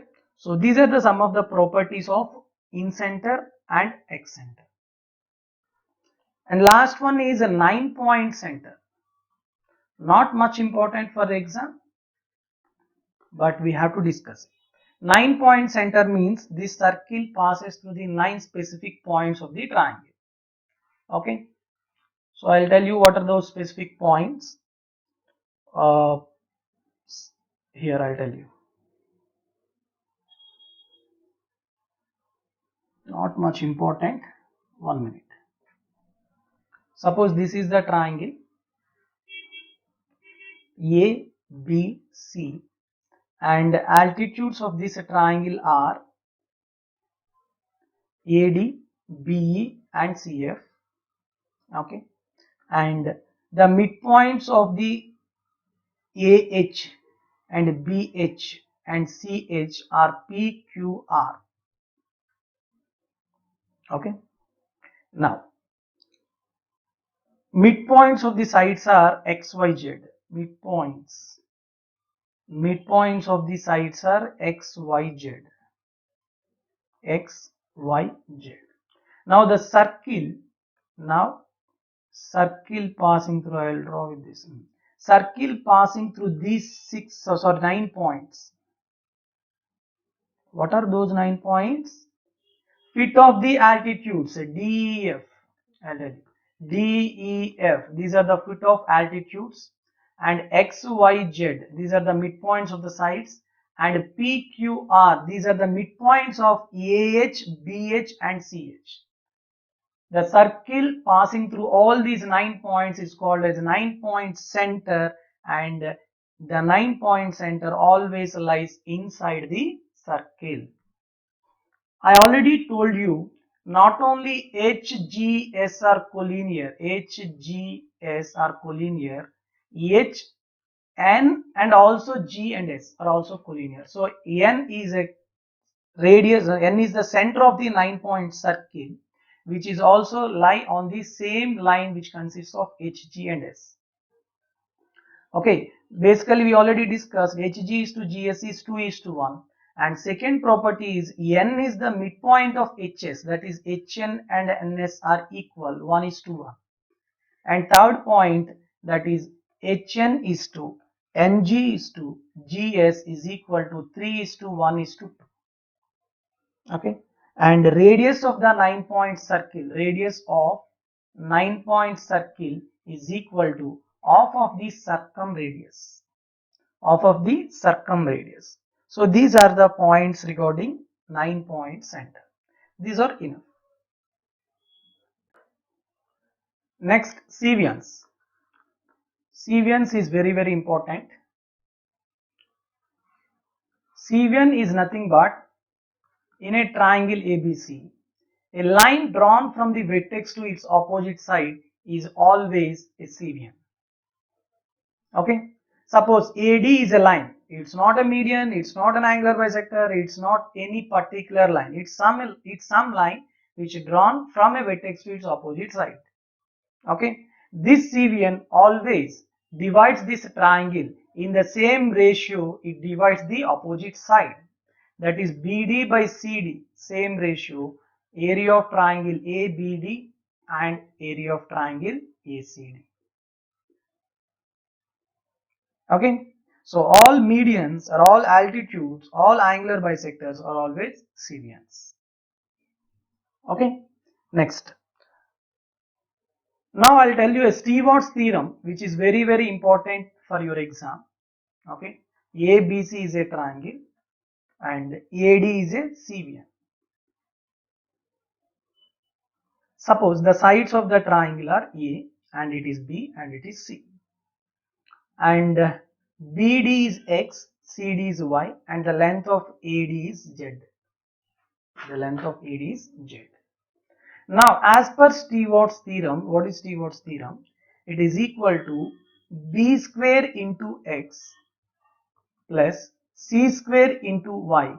So these are the some of the properties of in center and x center. And last one is a 9-point center. Not much important for the exam, but we have to discuss it. 9-point center means this circle passes through the 9 specific points of the triangle. Okay, so I'll tell you what are those specific points. Here I'll tell you. Not much important. 1 minute. Suppose this is the triangle A, B, C, and altitudes of this triangle are AD, BE, and CF. Okay, and the midpoints of the AH and BH and CH are PQR. Okay, now midpoints of the sides are XYZ. Midpoints of the sides are XYZ. Now the circle passing through, I will draw with this. Circle passing through these 9 points. What are those 9 points? Fit of the altitudes, DEF. DEF, these are the fit of altitudes, and XYZ, these are the midpoints of the sides, and PQR, these are the midpoints of AH, BH, and CH. The circle passing through all these 9 points is called as 9-point center, and the 9-point center always lies inside the circle. I already told you, not only HGS are collinear, N and also G and S are also collinear. So N is a radius, N is the center of the 9-point circle, which is also lie on the same line which consists of HG and S. Okay, basically we already discussed HG is to GS is 2:1. And second property is N is the midpoint of HS, that is HN and NS are equal, 1:1. And third point, that is HN is to Mg is to Gs is equal to 3 is to 1 is to 2. Okay, and radius of the 9-point circle, radius of 9-point circle is equal to half of the circumradius, half of the circumradius. So these are the points regarding 9-point center. These are enough. Next, Cevians. Cevians is very important. Cevian is nothing but, in a triangle ABC, a line drawn from the vertex to its opposite side is always a Cevian. Okay, suppose AD is a line. It's not a median, it's not an angular bisector, it's not any particular line. It's some line which is drawn from a vertex to its opposite side. Okay, this Cevian always divides this triangle in the same ratio it divides the opposite side. That is BD by CD, same ratio, area of triangle ABD and area of triangle ACD. Okay, so all medians or all altitudes, all angular bisectors are always Cevians. Okay, next. Now I'll tell you a Stewart's theorem which is very important for your exam. Okay, ABC is a triangle and AD is a Cevian. Suppose the sides of the triangle are A and it is B and it is C. And BD is X, CD is Y and the length of AD is Z. The length of AD is Z. Now as per Stewart's theorem, what is Stewart's theorem? It is equal to B square into X plus C square into Y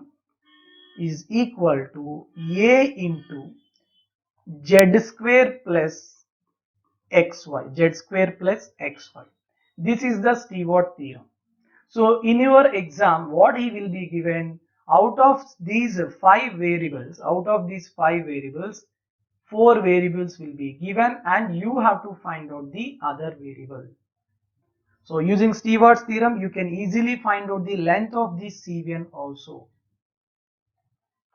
is equal to A into Z square plus XY, Z square plus XY. This is the Stewart theorem. So in your exam, what he will be given, out of these 5 variables, 4 variables will be given and you have to find out the other variable. So using Stewart's theorem, you can easily find out the length of this Cevian also.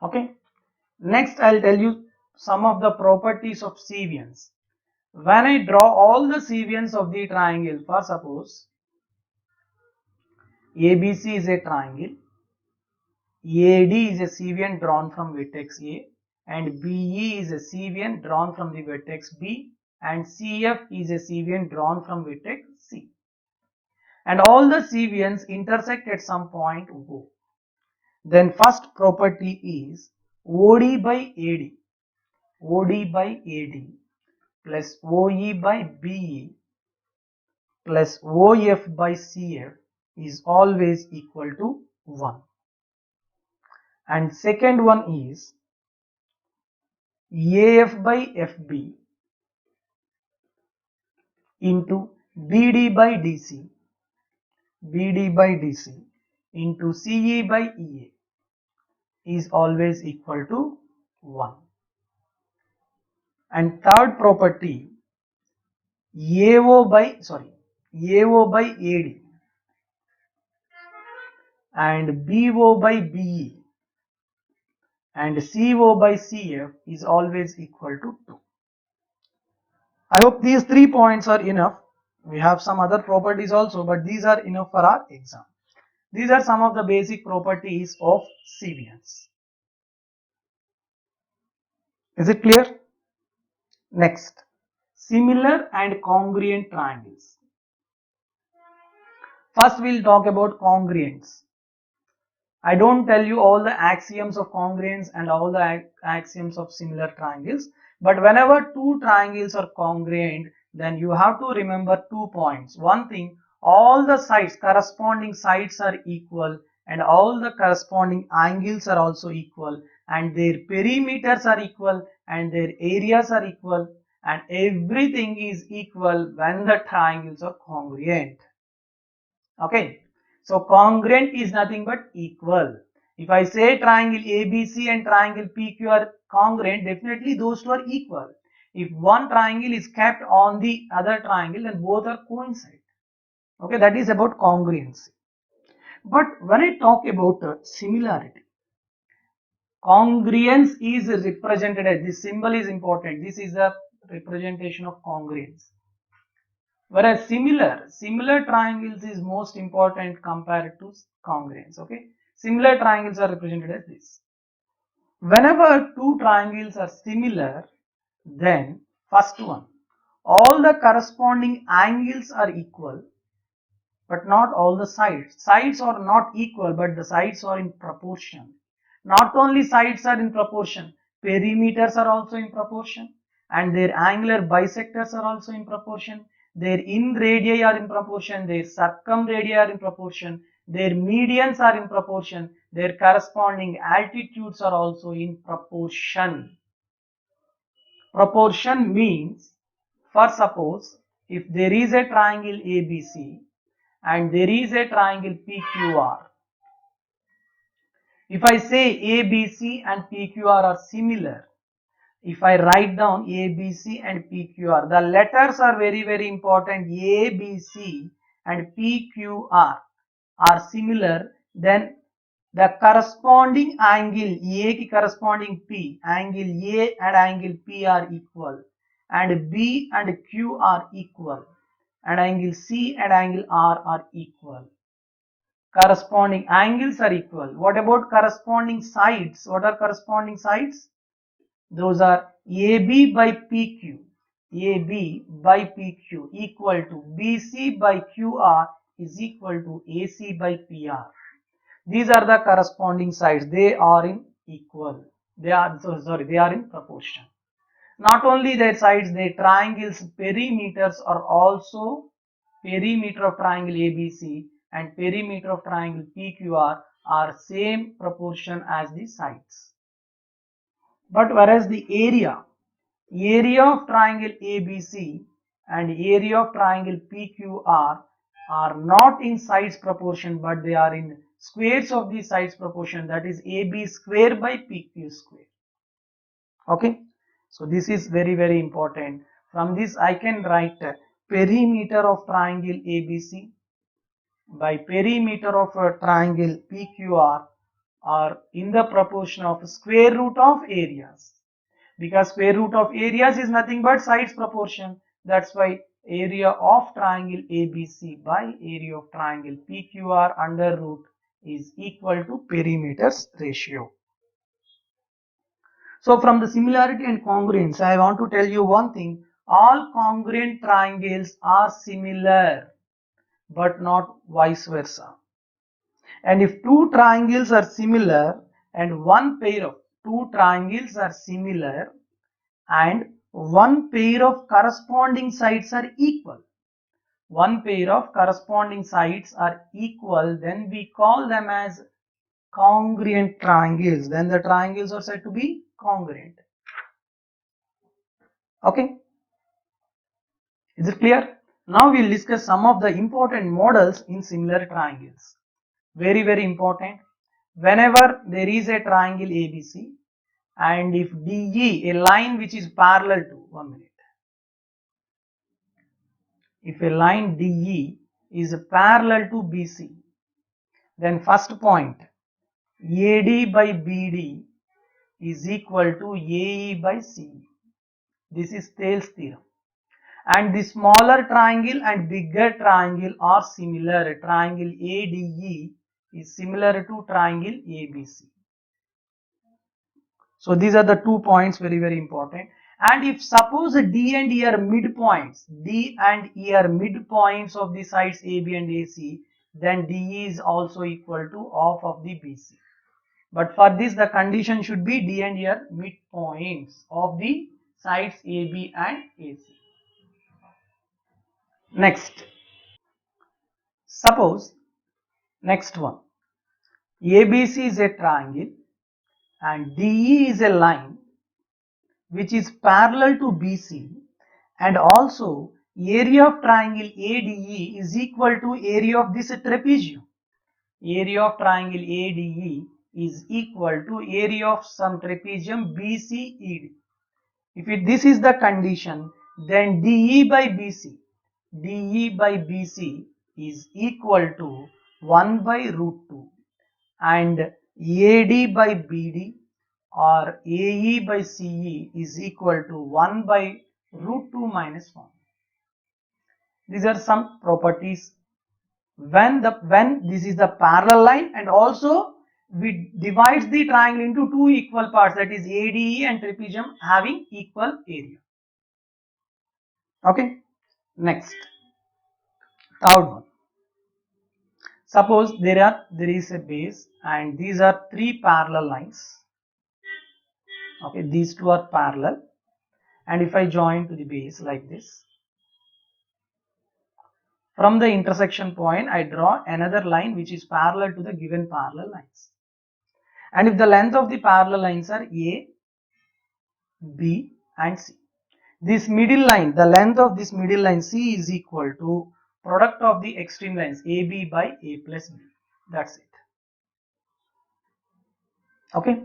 Okay. Next, I'll tell you some of the properties of Cevians. When I draw all the Cevians of the triangle, for suppose ABC is a triangle, AD is a Cevian drawn from vertex A, and BE is a Cevian drawn from the vertex B, and CF is a Cevian drawn from vertex C. And all the Cevians intersect at some point O. Then first property is OD by AD, OD by AD plus OE by BE plus OF by CF is always equal to 1. And second one is AF by FB into BD by DC, BD by DC into CE by EA is always equal to 1. And third property, AO by AD and BO by BE and CO by CF is always equal to 2. I hope these 3 points are enough. We have some other properties also, but these are enough for our exam. These are some of the basic properties of Cevians. Is it clear? Next, similar and congruent triangles. First, we'll talk about congruents. I don't tell you all the axioms of congruence and all the axioms of similar triangles, but whenever 2 triangles are congruent, then you have to remember 2 points. One thing, all the sides, corresponding sides are equal and all the corresponding angles are also equal and their perimeters are equal and their areas are equal and everything is equal when the triangles are congruent. Okay. So congruent is nothing but equal. If I say triangle ABC and triangle PQ are congruent, definitely those two are equal. If one triangle is kept on the other triangle, then both are coincide. Okay, that is about congruency. But when I talk about similarity, congruence is represented as, this symbol is important. This is a representation of congruence. Whereas similar triangles is most important compared to congruence. Okay, similar triangles are represented as this. Whenever two triangles are similar, then first one, all the corresponding angles are equal, but not all the sides. Sides are not equal, but the sides are in proportion. Not only sides are in proportion, perimeters are also in proportion, and their angular bisectors are also in proportion. Their in radii are in proportion, their circumradii are in proportion, their medians are in proportion, their corresponding altitudes are also in proportion. Proportion means, for suppose, if there is a triangle ABC and there is a triangle PQR, if I say ABC and PQR are similar, if I write down ABC and PQR, the letters are very important. ABC and PQR are similar, then the corresponding angle A ki corresponding P, angle A and angle P are equal, and B and Q are equal, and angle C and angle R are equal. Corresponding angles are equal. What about corresponding sides? What are corresponding sides? Those are AB by PQ. AB by PQ equal to BC by QR is equal to AC by PR. These are the corresponding sides. They are in equal. They are in proportion. Not only their sides, their triangles perimeters are also, perimeter of triangle ABC and perimeter of triangle PQR are same proportion as the sides. But whereas the area of triangle ABC and area of triangle PQR are not in sides proportion, but they are in squares of the sides proportion, that is AB square by PQ square. Okay, so this is very important. From this I can write perimeter of triangle ABC by perimeter of a triangle PQR are in the proportion of square root of areas, because square root of areas is nothing but sides proportion. That's why area of triangle ABC by area of triangle PQR under root is equal to perimeters ratio. So from the similarity and congruence, I want to tell you one thing. All congruent triangles are similar, but not vice versa. And if two triangles are similar and one pair of two triangles are similar and one pair of corresponding sides are equal, one pair of corresponding sides are equal, then we call them as congruent triangles. Then the triangles are said to be congruent. Okay, is it clear? Now we'll discuss some of the important models in similar triangles. Very important. Whenever there is a triangle ABC and if DE, a line which is parallel to, 1 minute, if a line DE is parallel to BC, then first point AD by BD is equal to AE by CE. This is Thales theorem. And the smaller triangle and bigger triangle are similar. Triangle ADE is similar to triangle ABC. So these are the 2 points, very important. And if suppose D and E are midpoints, D and E are midpoints of the sides AB and AC, then DE is also equal to half of the BC. But for this, the condition should be D and E are midpoints of the sides AB and AC. Next, suppose, next one, ABC is a triangle and DE is a line which is parallel to BC, and also area of triangle ADE is equal to area of this trapezium. Area of triangle ADE is equal to area of some trapezium BCED. If this is the condition, then DE by BC is equal to 1 by root 2 and AD by BD or AE by CE is equal to 1 by root 2 minus 1. These are some properties when this is the parallel line, and also we divide the triangle into two equal parts, that is ADE and trapezium having equal area. Okay, next, third one. Suppose there is a base and these are three parallel lines. Okay, these two are parallel, and if I join to the base like this, from the intersection point I draw another line which is parallel to the given parallel lines. And if the length of the parallel lines are A, B and C, this middle line, the length of this middle line C is equal to product of the extreme lines AB by A plus B. That's it. Okay,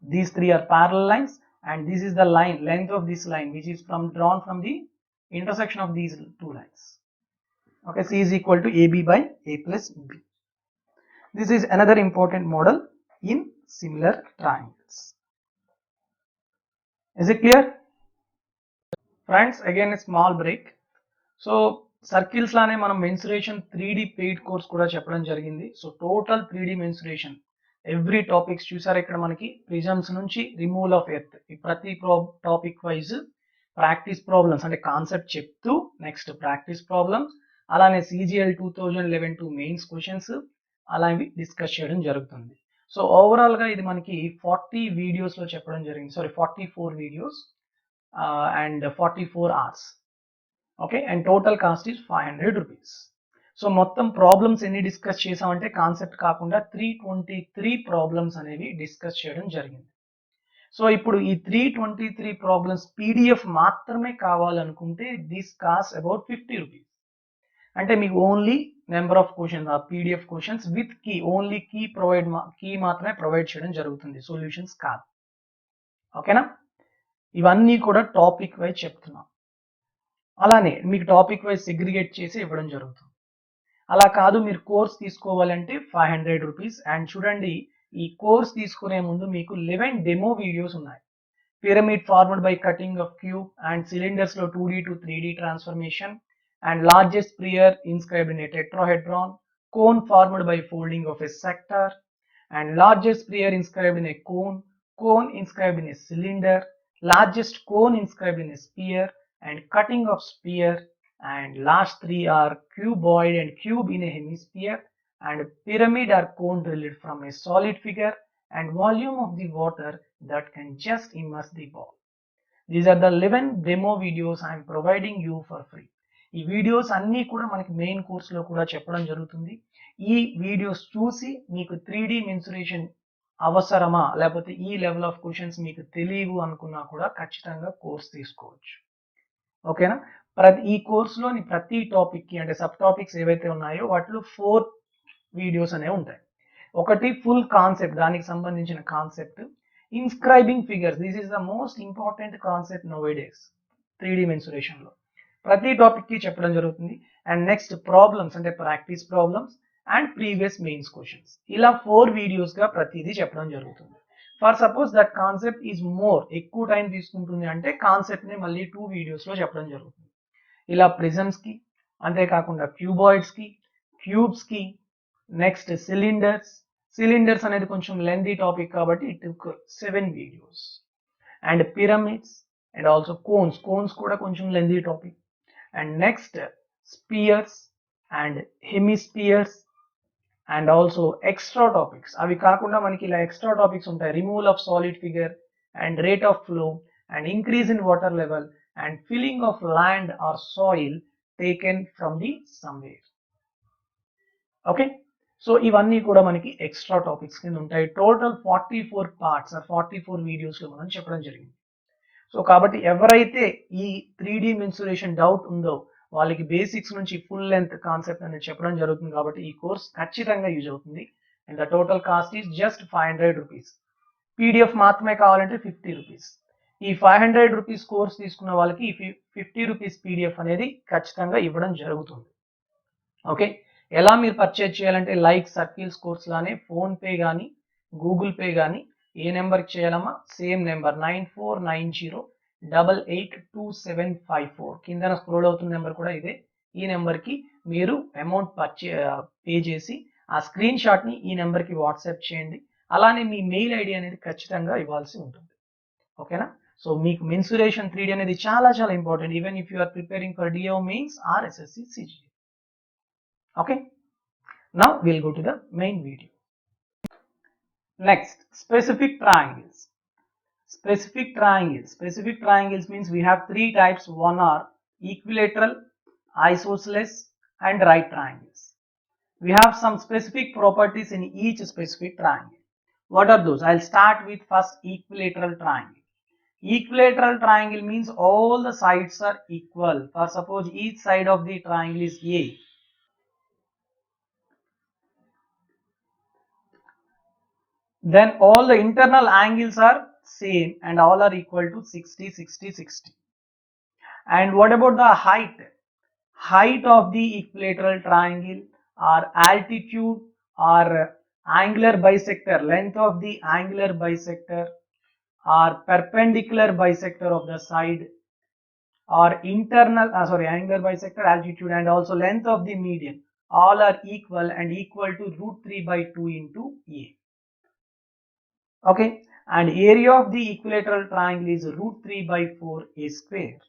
these three are parallel lines, and this is the line, length of this line, which is drawn from the intersection of these two lines. Okay, C is equal to AB by A plus B. This is another important model in similar triangles. Is it clear? Friends, again a small break. So circles lane manam mensuration 3D paid course kuda cheppడం జరిగింది. So total 3D mensuration every topics చూసారు ఇక్కడ మనకి prisms నుంచి removal of earth ఈ ప్రతి topic wise practice problems అంటే concept చెప్తూ next practice problems అలానే CGL 2011 టు మెయిన్స్ క్వశ్చన్స్ అలాంటివి డిస్కస్ చేయడం జరుగుతుంది. సో ఓవరాల్ గా ఇది మనకి 40 వీడియోస్ లో చెప్పడం జరిగింది, sorry 44 videos and 44 hours. Okay, and total cost is 500 rupees. So మొత్తం ప్రాబ్లమ్స్ ఎన్ని డిస్కస్ చేసామంటే కాన్సెప్ట్ కాకుండా 323 ప్రాబ్లమ్స్ అనేవి డిస్కస్ చేయడం జరిగింది. సో ఇప్పుడు ఈ 323 ప్రాబ్లమ్స్ పీడిఎఫ్ మాత్రమే కావాలనుకుంటే దిస్ కాస్ట్ అబౌట్ 50 రూపీస్. అంటే మీకు ఓన్లీ నెంబర్ ఆఫ్ క్వశ్చన్స్ ఆ PDF questions with key, only key మాత్రమే ప్రొవైడ్ చేయడం జరుగుతుంది, సొల్యూషన్స్ కాదు. ఓకేనా, ఇవన్నీ కూడా టాపిక్ వైజ్ చెప్తున్నాం. అలానే మీకు టాపిక్ వైజ్ సెగ్రిగేట్ చేసి ఇవ్వడం జరుగుతుంది. అలా కాదు మీరు కోర్స్ తీసుకోవాలంటే 500 రూపీస్. అండ్ చూడండి, ఈ కోర్స్ తీసుకునే ముందు మీకు 11 డెమో వీడియోస్ ఉన్నాయి. Pyramid formed by cutting of cube and cylinders లో 2D to 3D transformation and largest sphere inscribed in a tetrahedron, cone formed by folding of a sector and largest sphere inscribed in a cone inscribed in a cylinder, largest cone inscribed in a sphere and cutting of sphere, and last three are cuboid and cube in a hemisphere and pyramid or cone drilled from a solid figure and volume of the water that can just immerse the ball. These are the 11 demo videos I am providing you for free. ఈ videos అన్నీ కూడా మనకి main కోర్సులో కూడా చెప్పడం జరుగుతుంది. ఈ videos చూసి మీకు 3D మెన్సురేషన్ అవసరమా లేకపోతే ఈ లెవెల్ ఆఫ్ క్వశ్చన్స్ మీకు తెలియవు అనుకున్నా కూడా ఖచ్చితంగా కోర్స్ తీసుకోవచ్చు. ఓకేనా, ఈ కోర్సులోని ప్రతి టాపిక్ కి అంటే సబ్ టాపిక్స్ ఏవైతే ఉన్నాయో వాటిలో 4 వీడియోస్ అనేవి ఉంటాయి. ఒకటి ఫుల్ కాన్సెప్ట్, దానికి సంబంధించిన concept, inscribing figures, this is the most important concept nowadays 3D mensuration లో ప్రతి టాపిక్ కి చెప్పడం జరుగుతుంది. అండ్ నెక్స్ట్ ప్రాబ్లమ్స్ అంటే practice problems and previous mains questions, ఇలా 4 వీడియోస్ గా ప్రతిదీ చెప్పడం జరుగుతుంది. For suppose that concept is more, ఎక్కువ టైం తీసుకుంటుంది అంటే కాన్సెప్ట్ ని మళ్ళీ 2 వీడియోస్ లో చెప్పడం జరుగుతుంది. ఇలా ప్రిజమ్స్ కి, అంతేకాకుండా క్యూబాయిడ్స్ కి, క్యూబ్స్ కి, నెక్స్ట్ సిలిండర్స్ అనేది కొంచెం లెంతీ టాపిక్ కాబట్టి it took 7 videos. And pyramids and also cones కూడా కొంచెం lengthy topic. And next spheres and hemispheres and also extra topics. అవి కాకుండా మనకి ఇలా ఎక్స్ట్రా టాపిక్స్ ఉంటాయి, removal of solid figure and rate of flow and increase in water level and filling of land or soil taken from the somewhere. Okay, so ఇవన్నీ కూడా మనకి extra topics కింద ఉంటాయి. టోటల్ 44 పార్ట్స్ 44 వీడియోస్ లో మనం చెప్పడం జరిగింది. సో కాబట్టి ఎవరైతే ఈ 3D మెన్సురేషన్ డౌట్ ఉందో వాళ్ళకి బేసిక్స్ నుంచి ఫుల్ లెంత్ కాన్సెప్ట్ అనేది చెప్పడం జరుగుతుంది. కాబట్టి ఈ కోర్స్ ఖచ్చితంగా యూజ్ అవుతుంది. And the total cost is just 500 rupees. PDF మాత్రమే కావాలంటే 50 రూపీస్. ఈ 500 రూపీస్ కోర్స్ తీసుకున్న వాళ్ళకి 50 రూపీస్ పీడిఎఫ్ అనేది ఖచ్చితంగా ఇవ్వడం జరుగుతుంది. ఓకే, ఎలా మీరు పర్చేజ్ చేయాలంటే లైక్ సర్కిల్స్ కోర్స్ లానే ఫోన్పే కానీ గూగుల్ పే కానీ ఏ నెంబర్కి చేయాలమ్మా, సేమ్ నెంబర్ 9490882754 కిందన స్క్రోల్ అవుతున్న నెంబర్ కూడా ఇదే. ఈ నెంబర్కి మీరు అమౌంట్ పే చేసి ఆ స్క్రీన్ షాట్ని ఈ నెంబర్కి వాట్సాప్ చేయండి. అలానే మీ మెయిల్ ఐడి అనేది ఖచ్చితంగా ఇవ్వాల్సి ఉంటుంది. ఓకేనా? సో మీకు మెన్సురేషన్ 3D అనేది చాలా చాలా important, even if you are preparing for DO mains or SSC CGL. Okay, now we'll go to the main video. Next, specific triangles. Specific triangles means we have three types. One are equilateral, isosceles and right triangles. We have some specific properties in each specific triangle. What are those? I'll start with first equilateral triangle. Equilateral triangle means all the sides are equal. For suppose each side of the triangle is A. Then all the internal angles are same and all are equal to 60, 60, 60. And what about the height? Height of the equilateral triangle or altitude or angular bisector, length of the angular bisector or perpendicular bisector of the side or internal angular bisector, altitude and also length of the median, all are equal and equal to √3/2 into A. Okay, and area of the equilateral triangle is √3/4 A square.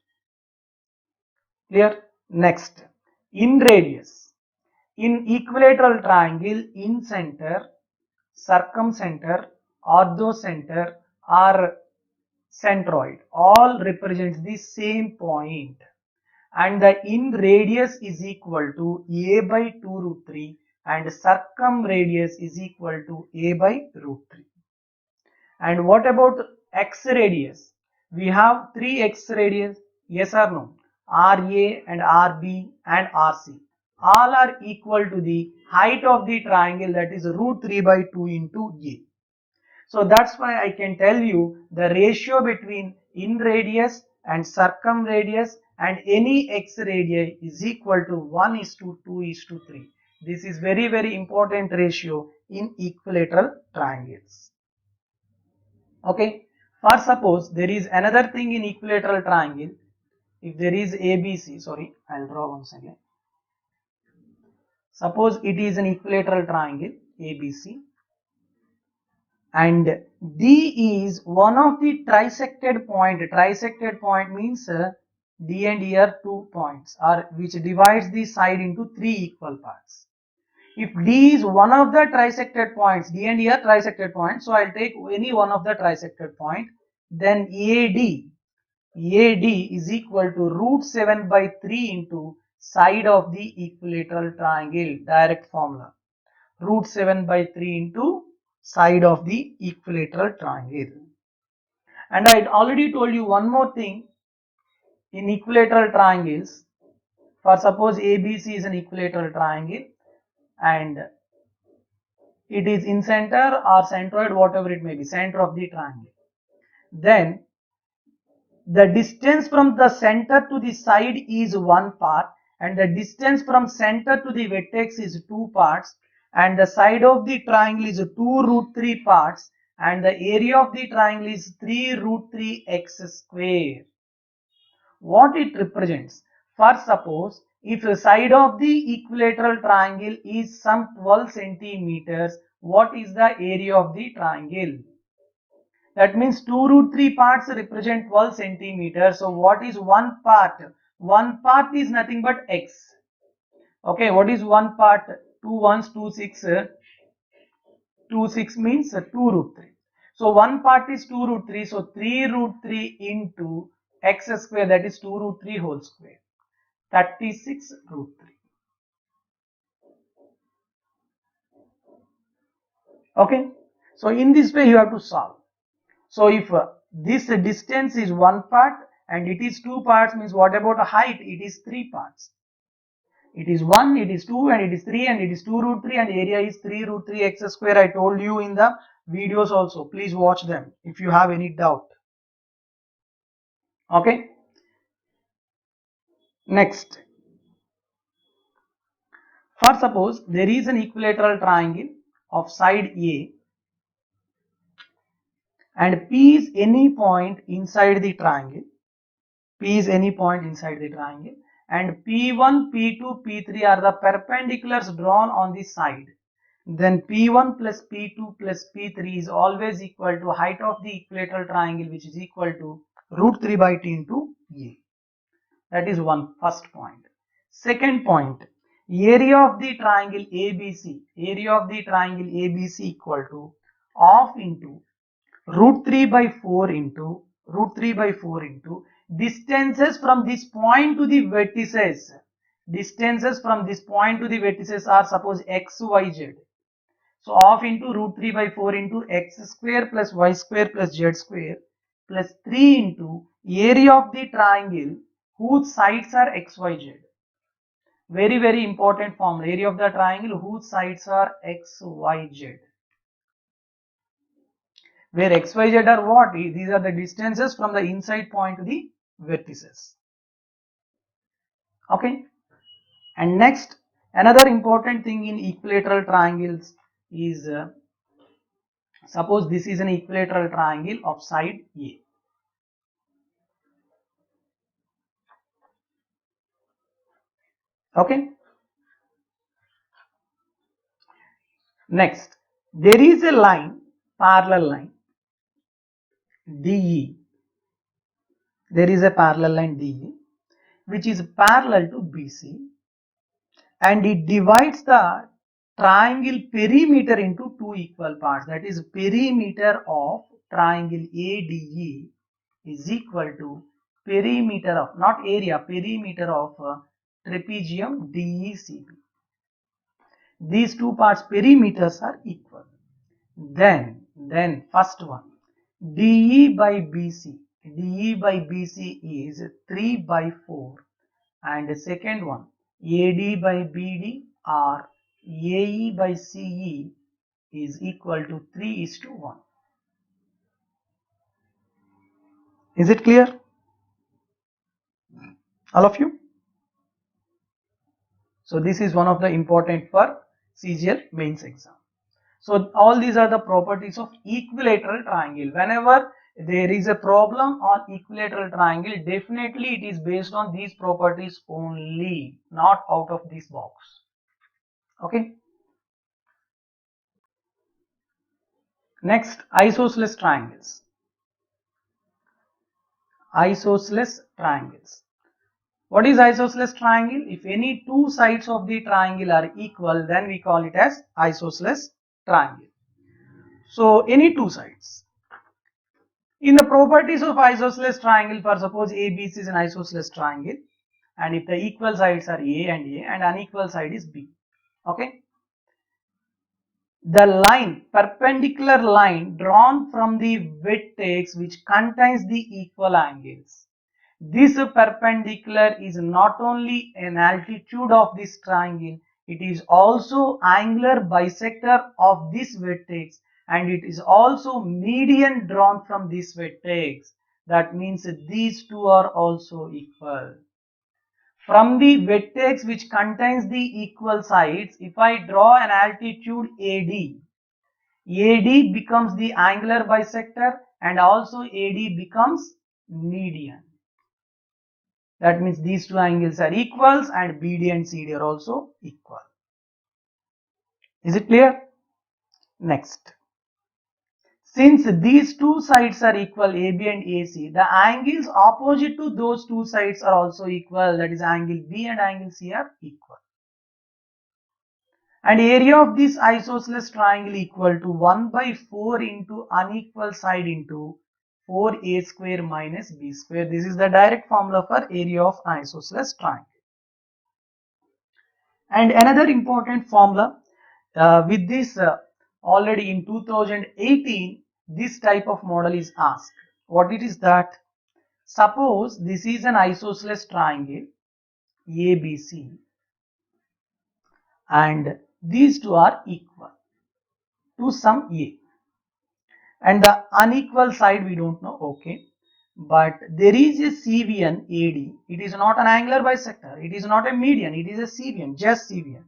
Clear? Next, in radius. In equilateral triangle, in center, circumcenter, orthocenter or centroid all represents the same point, and the in radius is equal to A/2√3 and circumradius is equal to A/√3. And what about x radius? We have three x radius, yes or no? RA and RB and RC. All are equal to the height of the triangle, that is √3/2 into A. So that's why I can tell you the ratio between in radius and circumradius and any x radii is equal to 1:2:3. This is very very important ratio in equilateral triangles. Okay, for suppose there is another thing in equilateral triangle. If there is ABC, sorry, I'll draw once again. Suppose it is an equilateral triangle ABC and D is one of the trisected point. Trisected point means D and E are 2 points or which divides the side into 3 equal parts. If D is one of the trisected points, D and E are trisected points, so I'll take any one of the trisected point, then AD is equal to √7/3 into side of the equilateral triangle. Direct formula, √7/3 into side of the equilateral triangle. And I already told you one more thing in equilateral triangles. For suppose ABC is an equilateral triangle and it is in center or centroid, whatever it may be, center of the triangle. Then the distance from the center to the side is 1 part and the distance from center to the vertex is 2 parts and the side of the triangle is 2√3 parts and the area of the triangle is 3√3x square. What it represents? For suppose if the side of the equilateral triangle is some 12 centimeters, what is the area of the triangle? That means 2√3 parts represent 12 centimeters. So what is 1 part? 1 part is nothing but x. Okay, what is 1 part? 2 ones 2 6. 2 6 means 2√3. So 1 part is 2√3. So 3√3 into x square, that is 2√3 whole square. 36√3. Okay, so in this way you have to solve. So if this distance is 1 part and it is 2 parts, means what about a height? It is 3 parts. It is 1, it is 2 and it is 3 and it is 2√3 and area is 3√3x square. I told you in the videos also. Please watch them if you have any doubt. Okay. Next, For suppose there is an equilateral triangle of side A and P is any point inside the triangle. P is any point inside the triangle and P1, P2, P3 are the perpendiculars drawn on the side. Then P1 plus P2 plus P3 is always equal to height of the equilateral triangle, which is equal to root 3 by T into A. That is first point. Second point, area of the triangle ABC, equal to half into root 3 by 4 into distances from this point to the vertices. Distances from this point to the vertices are suppose x, y, z. So half into root 3 by 4 into x square plus y square plus z square plus 3 into area of the triangle whose sides are x, y, z. Very, very important formula. Area of the triangle whose sides are x, y, z. Where x, y, z are what? These are the distances from the inside point to the vertices. Okay. And next, another important thing in equilateral triangles is suppose this is an equilateral triangle of side A. Okay. Next, there is a line, parallel line DE. There is a parallel line DE which is parallel to BC and it divides the triangle perimeter into two equal parts. That is, perimeter of triangle ADE is equal to perimeter of, not area, perimeter of trapezium DECB. These two parts perimeters are equal. Then first one, DE by BC is 3 by 4 and the second one AD by BD or AE by CE is equal to 3:1. Is it clear? All of you? So this is one of the important for CGL mains exam. So all these are the properties of equilateral triangle. Whenever there is a problem on equilateral triangle, definitely it is based on these properties only, not out of this box. Okay. Next, isosceles triangles. Isosceles triangles. What is isosceles triangle? If any two sides of the triangle are equal, then we call it as isosceles triangle. So any two sides. In the properties of isosceles triangle, for suppose ABC is an isosceles triangle, and if the equal sides are A and unequal side is B. Okay. The line, perpendicular line drawn from the vertex which contains the equal angles. This perpendicular is not only an altitude of this triangle, it is also angular bisector of this vertex and it is also median drawn from this vertex. That means these two are also equal. From the vertex which contains the equal sides, if I draw an altitude AD becomes the angular bisector and also AD becomes median. That means these two angles are equals and BD and CD are also equal. Is it clear? Next. Since these two sides are equal, AB and AC, the angles opposite to those two sides are also equal. That is, angle B and angle C are equal. And area of this isosceles triangle equal to 1 by 4 into unequal side into 4A square minus B square. This is the direct formula for area of isosceles triangle. And another important formula with this already in 2018, this type of model is asked. What it is that? Suppose this is an isosceles triangle ABC and these two are equal to some A. And the unequal side we don't know, okay. But there is a CVN AD. It is not an angular bisector. It is not a median. It is a CVN, just CVN.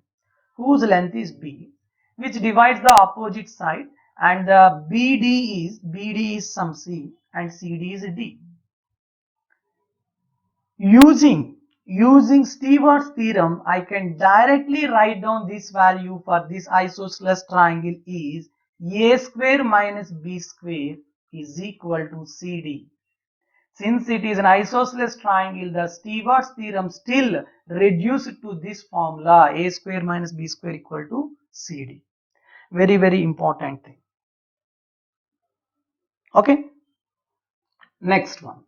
whose length is B, which divides the opposite side, and the BD is some C and CD is D. Using Stewart's theorem, I can directly write down this value for this isosceles triangle is A square minus B square is equal to CD. Since it is an isosceles triangle, the Stewart's theorem still reduced to this formula A square minus B square equal to CD. Very important thing. Okay. Next one.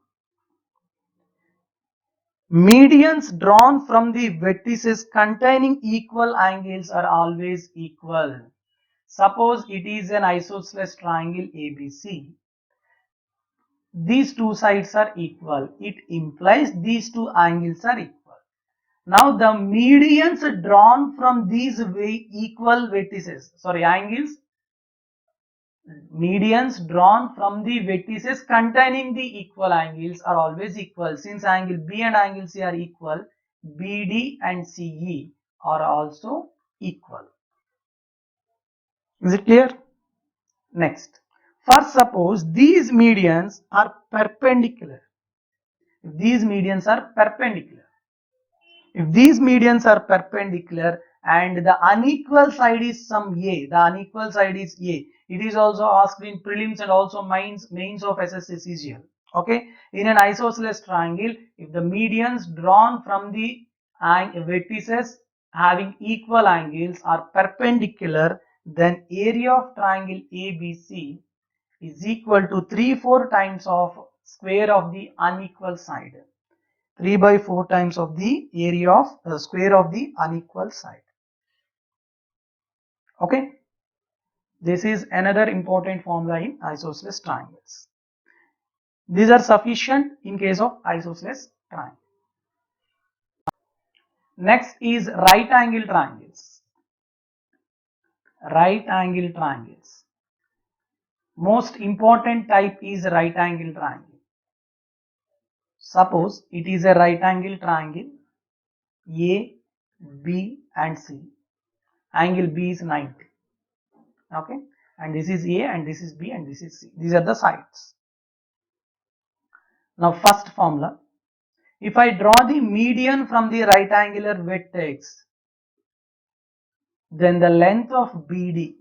Medians drawn from the vertices containing equal angles are always equal. Suppose it is an isosceles triangle ABC. These two sides are equal. It implies these two angles are equal. Now the medians drawn from these equal vertices, angles, medians drawn from the vertices containing the equal angles are always equal. Since angle B and angle C are equal, BD and CE are also equal. Is it clear? Next, first suppose these medians are perpendicular. If these medians are perpendicular, and the unequal side is some A, the unequal side is A. It is also asked in prelims and also mains of SSC CGL. Okay, in an isosceles triangle, if the medians drawn from the vertices having equal angles are perpendicular, then area of triangle ABC is equal to 3/4 times of square of the unequal side. 3/4 times of the area of the square of the unequal side. Okay, this is another important formula in isosceles triangles. These are sufficient in case of isosceles triangle. Next is right angle triangles. Right angle triangles. Most important type is right angle triangle. Suppose it is a right angle triangle A, B and C. Angle B is 90. Okay, and this is A and this is B and this is C. These are the sides. Now first formula, if I draw the median from the right angular vertex, then the length of BD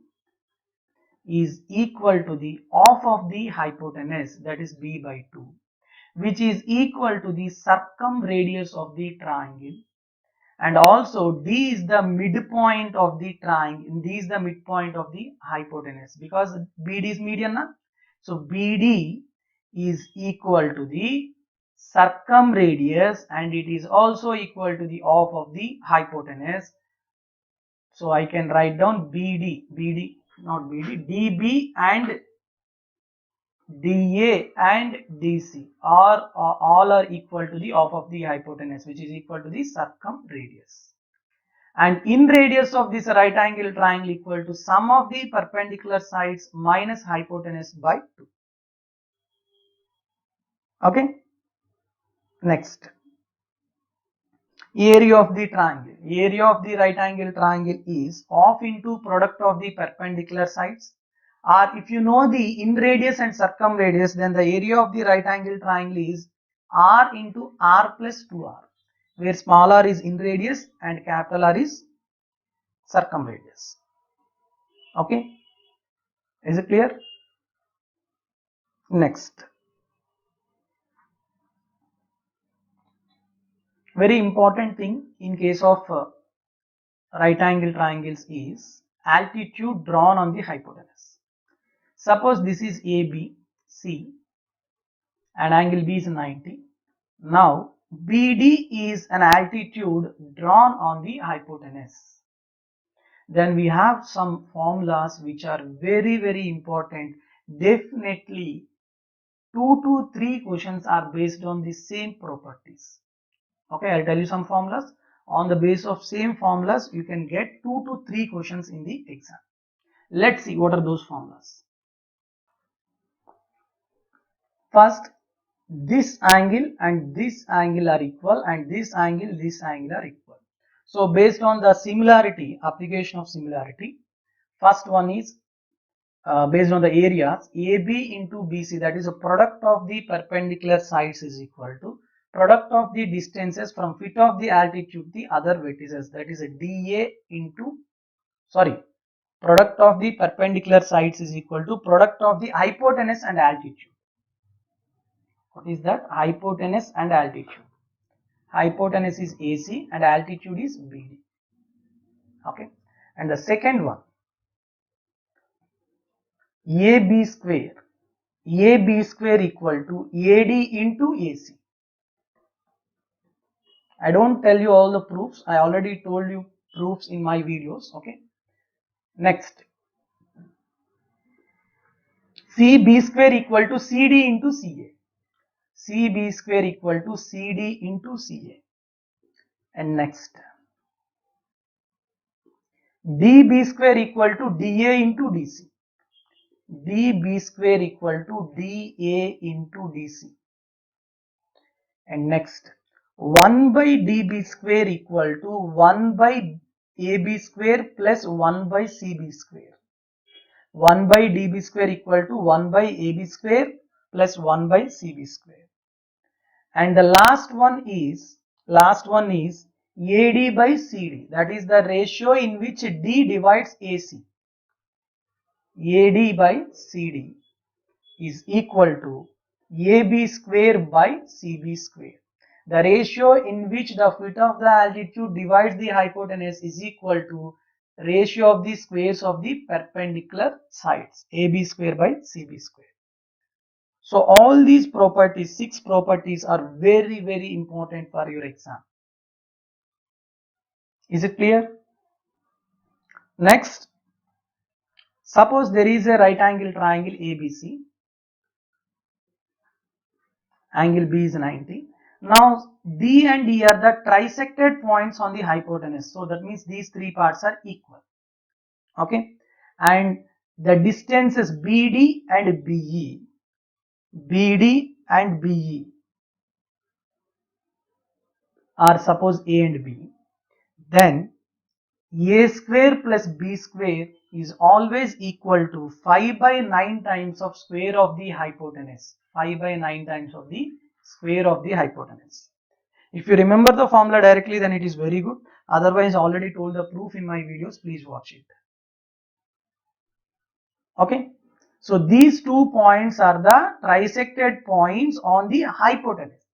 is equal to the half of the hypotenuse, that is B by 2, which is equal to the circumradius of the triangle, and also D is the midpoint of the triangle, D is the midpoint of the hypotenuse because BD is median na? So BD is equal to the circumradius and it is also equal to the half of the hypotenuse. So I can write down DB and DA and DC are all are equal to the half of the hypotenuse, which is equal to the circumradius. And in radius of this right angle triangle equal to sum of the perpendicular sides minus hypotenuse by 2. Okay. Next, area of the triangle. Area of the right angle triangle is half into product of the perpendicular sides, or if you know the in radius and circumradius, then the area of the right angle triangle is R into R plus 2R, where small r is in radius and capital R is circumradius. Okay, is it clear? Next, very important thing in case of right angle triangles is altitude drawn on the hypotenuse. Suppose this is ABC and angle B is 90. Now BD is an altitude drawn on the hypotenuse. Then we have some formulas which are very important. Definitely 2 to 3 questions are based on the same properties. Okay, I'll tell you some formulas. On the basis of same formulas, you can get 2 to 3 questions in the exam. Let's see what are those formulas. First, this angle and this angle are equal and this angle are equal. So based on the similarity, application of similarity, first one is based on the areas, AB into BC, that is a product of the perpendicular sides is equal to product of the distances from feet of the altitude the other vertices, that is a DA into, product of the perpendicular sides is equal to product of the hypotenuse and altitude. What is that? Hypotenuse and altitude. Hypotenuse is AC and altitude is BD. Okay. And the second one, AB square equal to AD into AC. I don't tell you all the proofs. I already told you proofs in my videos. Okay. Next, CB square equal to CD into CA. CB square equal to CD into CA. And next, DB square equal to DA into DC. DB square equal to DA into DC. And next, 1 by DB square equal to 1 by AB square plus 1 by CB square. 1 by DB square equal to 1 by AB square plus 1 by CB square. And the last one is AD by CD, that is the ratio in which D divides AC. AD by CD is equal to AB square by CB square. The ratio in which the feet of the altitude divides the hypotenuse is equal to ratio of the squares of the perpendicular sides, AB square by CB square. So all these properties, 6 properties, are very, very important for your exam. Is it clear? Next, suppose there is a right angle triangle ABC. Angle B is 90. Now D and E are the trisected points on the hypotenuse. So that means these 3 parts are equal. Okay. And the distances BD and BE. BD and BE are suppose A and B. Then A square plus B square is always equal to 5 by 9 times of square of the hypotenuse. 5 by 9 times of the square of the hypotenuse. If you remember the formula directly, then it is very good. Otherwise, I already told the proof in my videos. Please watch it. Okay. So these 2 points are the trisected points on the hypotenuse.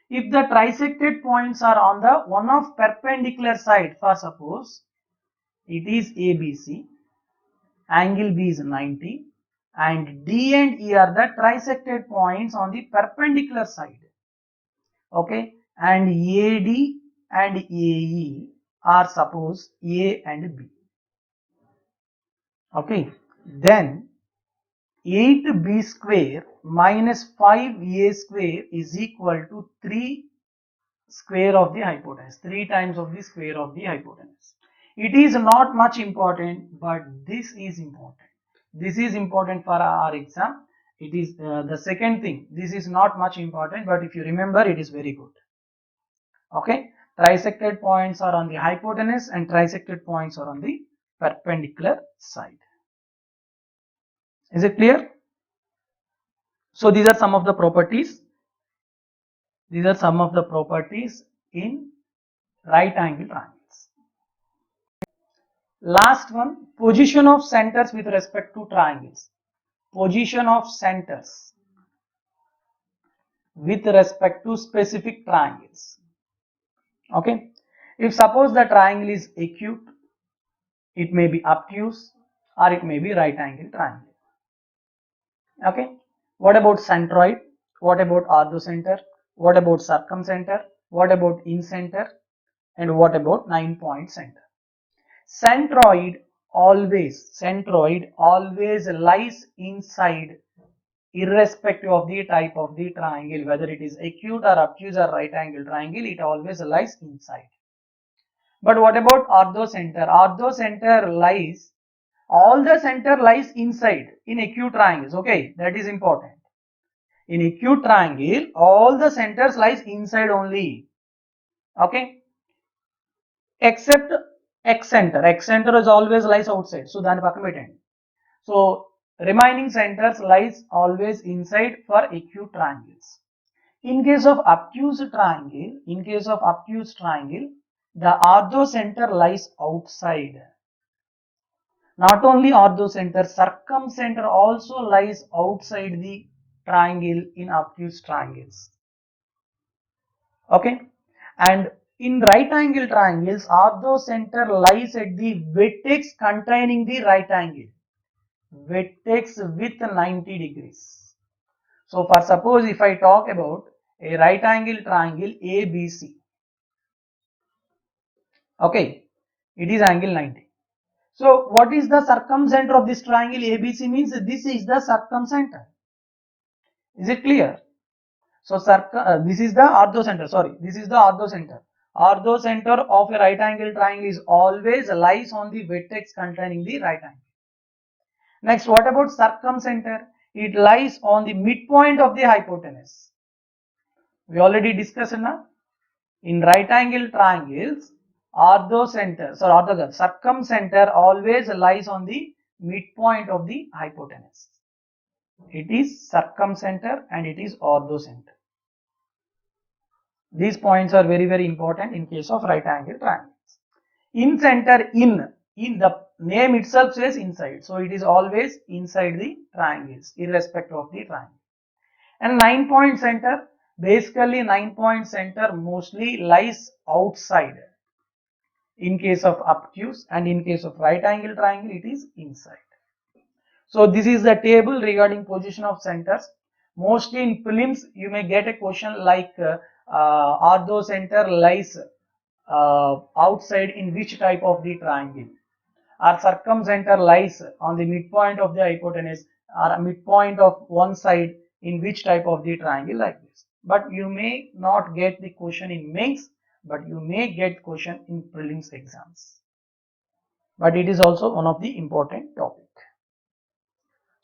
If the trisected points are on the one of perpendicular side, for suppose it is ABC, angle B is 90, and D and E are the trisected points on the perpendicular side. Okay. And AD and AE are suppose A and B. Okay. Then 8B square minus 5A square is equal to 3 square of the hypotenuse. 3 times of the square of the hypotenuse. It is not much important, but this is important. This is important for our exam. It is the second thing. This is not much important, but if you remember, it is very good. Okay. Trisected points are on the hypotenuse and trisected points are on the perpendicular side. Is it clear? So these are some of the properties. These are some of the properties in right angle triangles. Last one, position of centers with respect to triangles. Position of centers with respect to specific triangles. Okay. If suppose the triangle is acute, it may be obtuse or it may be right angle triangle. Okay. What about centroid? What about orthocenter? What about circumcenter? What about incenter? And what about 9-point center? Centroid always lies inside, irrespective of the type of the triangle, whether it is acute or obtuse or right angle triangle, it always lies inside. But what about orthocenter? Orthocenter lies, all the center lies inside in acute triangles. Okay, that is important. In acute triangle, all the centers lies inside only. Okay. except x center. X center is always lies outside, so దాని పక్కన పెట్టండి. So remaining centers lies always inside for acute triangles. In case of obtuse triangle, the orthocenter lies outside. Not only orthocenter, circumcenter also lies outside the triangle in obtuse triangles. Okay, and in right angle triangles, orthocenter lies at the vertex containing the right angle, vertex with 90 degrees. So for suppose if I talk about a right angle triangle ABC, okay, it is angle 90. So what is the circumcenter of this triangle ABC? Means this is the circumcenter. Is it clear? So this is the orthocenter. Sorry, this is the orthocenter. Orthocenter of a right angle triangle is always lies on the vertex containing the right angle. Next, what about circumcenter? It lies on the midpoint of the hypotenuse. We already discussed now. In right angle triangles, circumcenter always lies on the midpoint of the hypotenuse. It is circumcenter and it is orthocenter. These points are very, very important in case of right angle triangles. In center, in the name itself says inside, so it is always inside the triangles irrespective of the triangle. And 9-point center, basically 9-point center mostly lies outside in case of obtuse, and in case of right angle triangle it is inside. So this is the table regarding position of centers. Mostly in prelims you may get a question like orthocenter lies outside in which type of the triangle, or circumcenter lies on the midpoint of the hypotenuse or midpoint of one side in which type of the triangle, like this. But you may not get the question in mains, but you may get question in prelims exams. But it is also one of the important topic.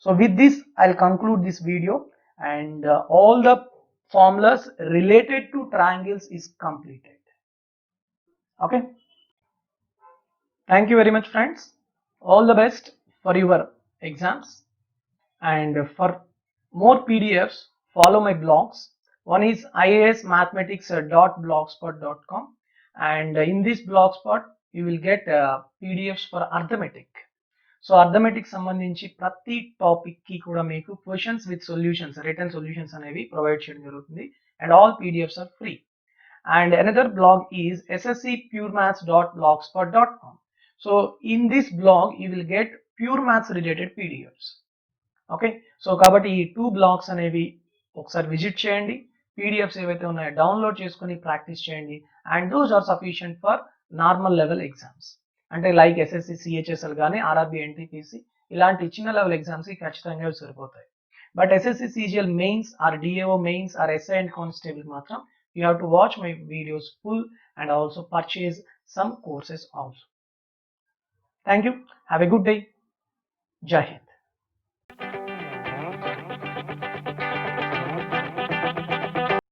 So with this I'll conclude this video, and all the formulas related to triangles is completed. Okay, thank you very much friends. All the best for your exams, and for more PDFs follow my blogs. One is iasmathematics.blogspot.com, and in this blogspot you will get PDFs for arithmetic. So arithmetic సంబంధించి ప్రతి topic కి కూడా మీకు questions with solutions, return solutions అనేవి provide చేయడం జరుగుతుంది, and all PDFs are free. And another blog is sscpuremaths.blogspot.com. So in this blog you will get pure maths related PDFs. Okay, so కాబట్టి ఈ 2 బ్లాగ్స్ అనేవి ఒకసారి విజిట్ చేయండి, PDFs ఏవైతే ఉన్నాయో డౌన్లోడ్ చేసుకుని ప్రాక్టీస్ చేయండి, and those are sufficient for normal level exams. అంటే లైక్ ఎస్ఎస్సి సిహెచ్ఎస్ఎల్ కానీ ఆర్ఆర్బి ఎన్టీపీసీ ఇలాంటి చిన్న లెవెల్ ఎగ్జామ్స్కి ఖచ్చితంగా సరిపోతాయి. But SSC CGL mains or DAO mains or SI and constable మాత్రం you have to watch my videos full and also purchase some courses also. Thank you, have a good day, జై హింద్.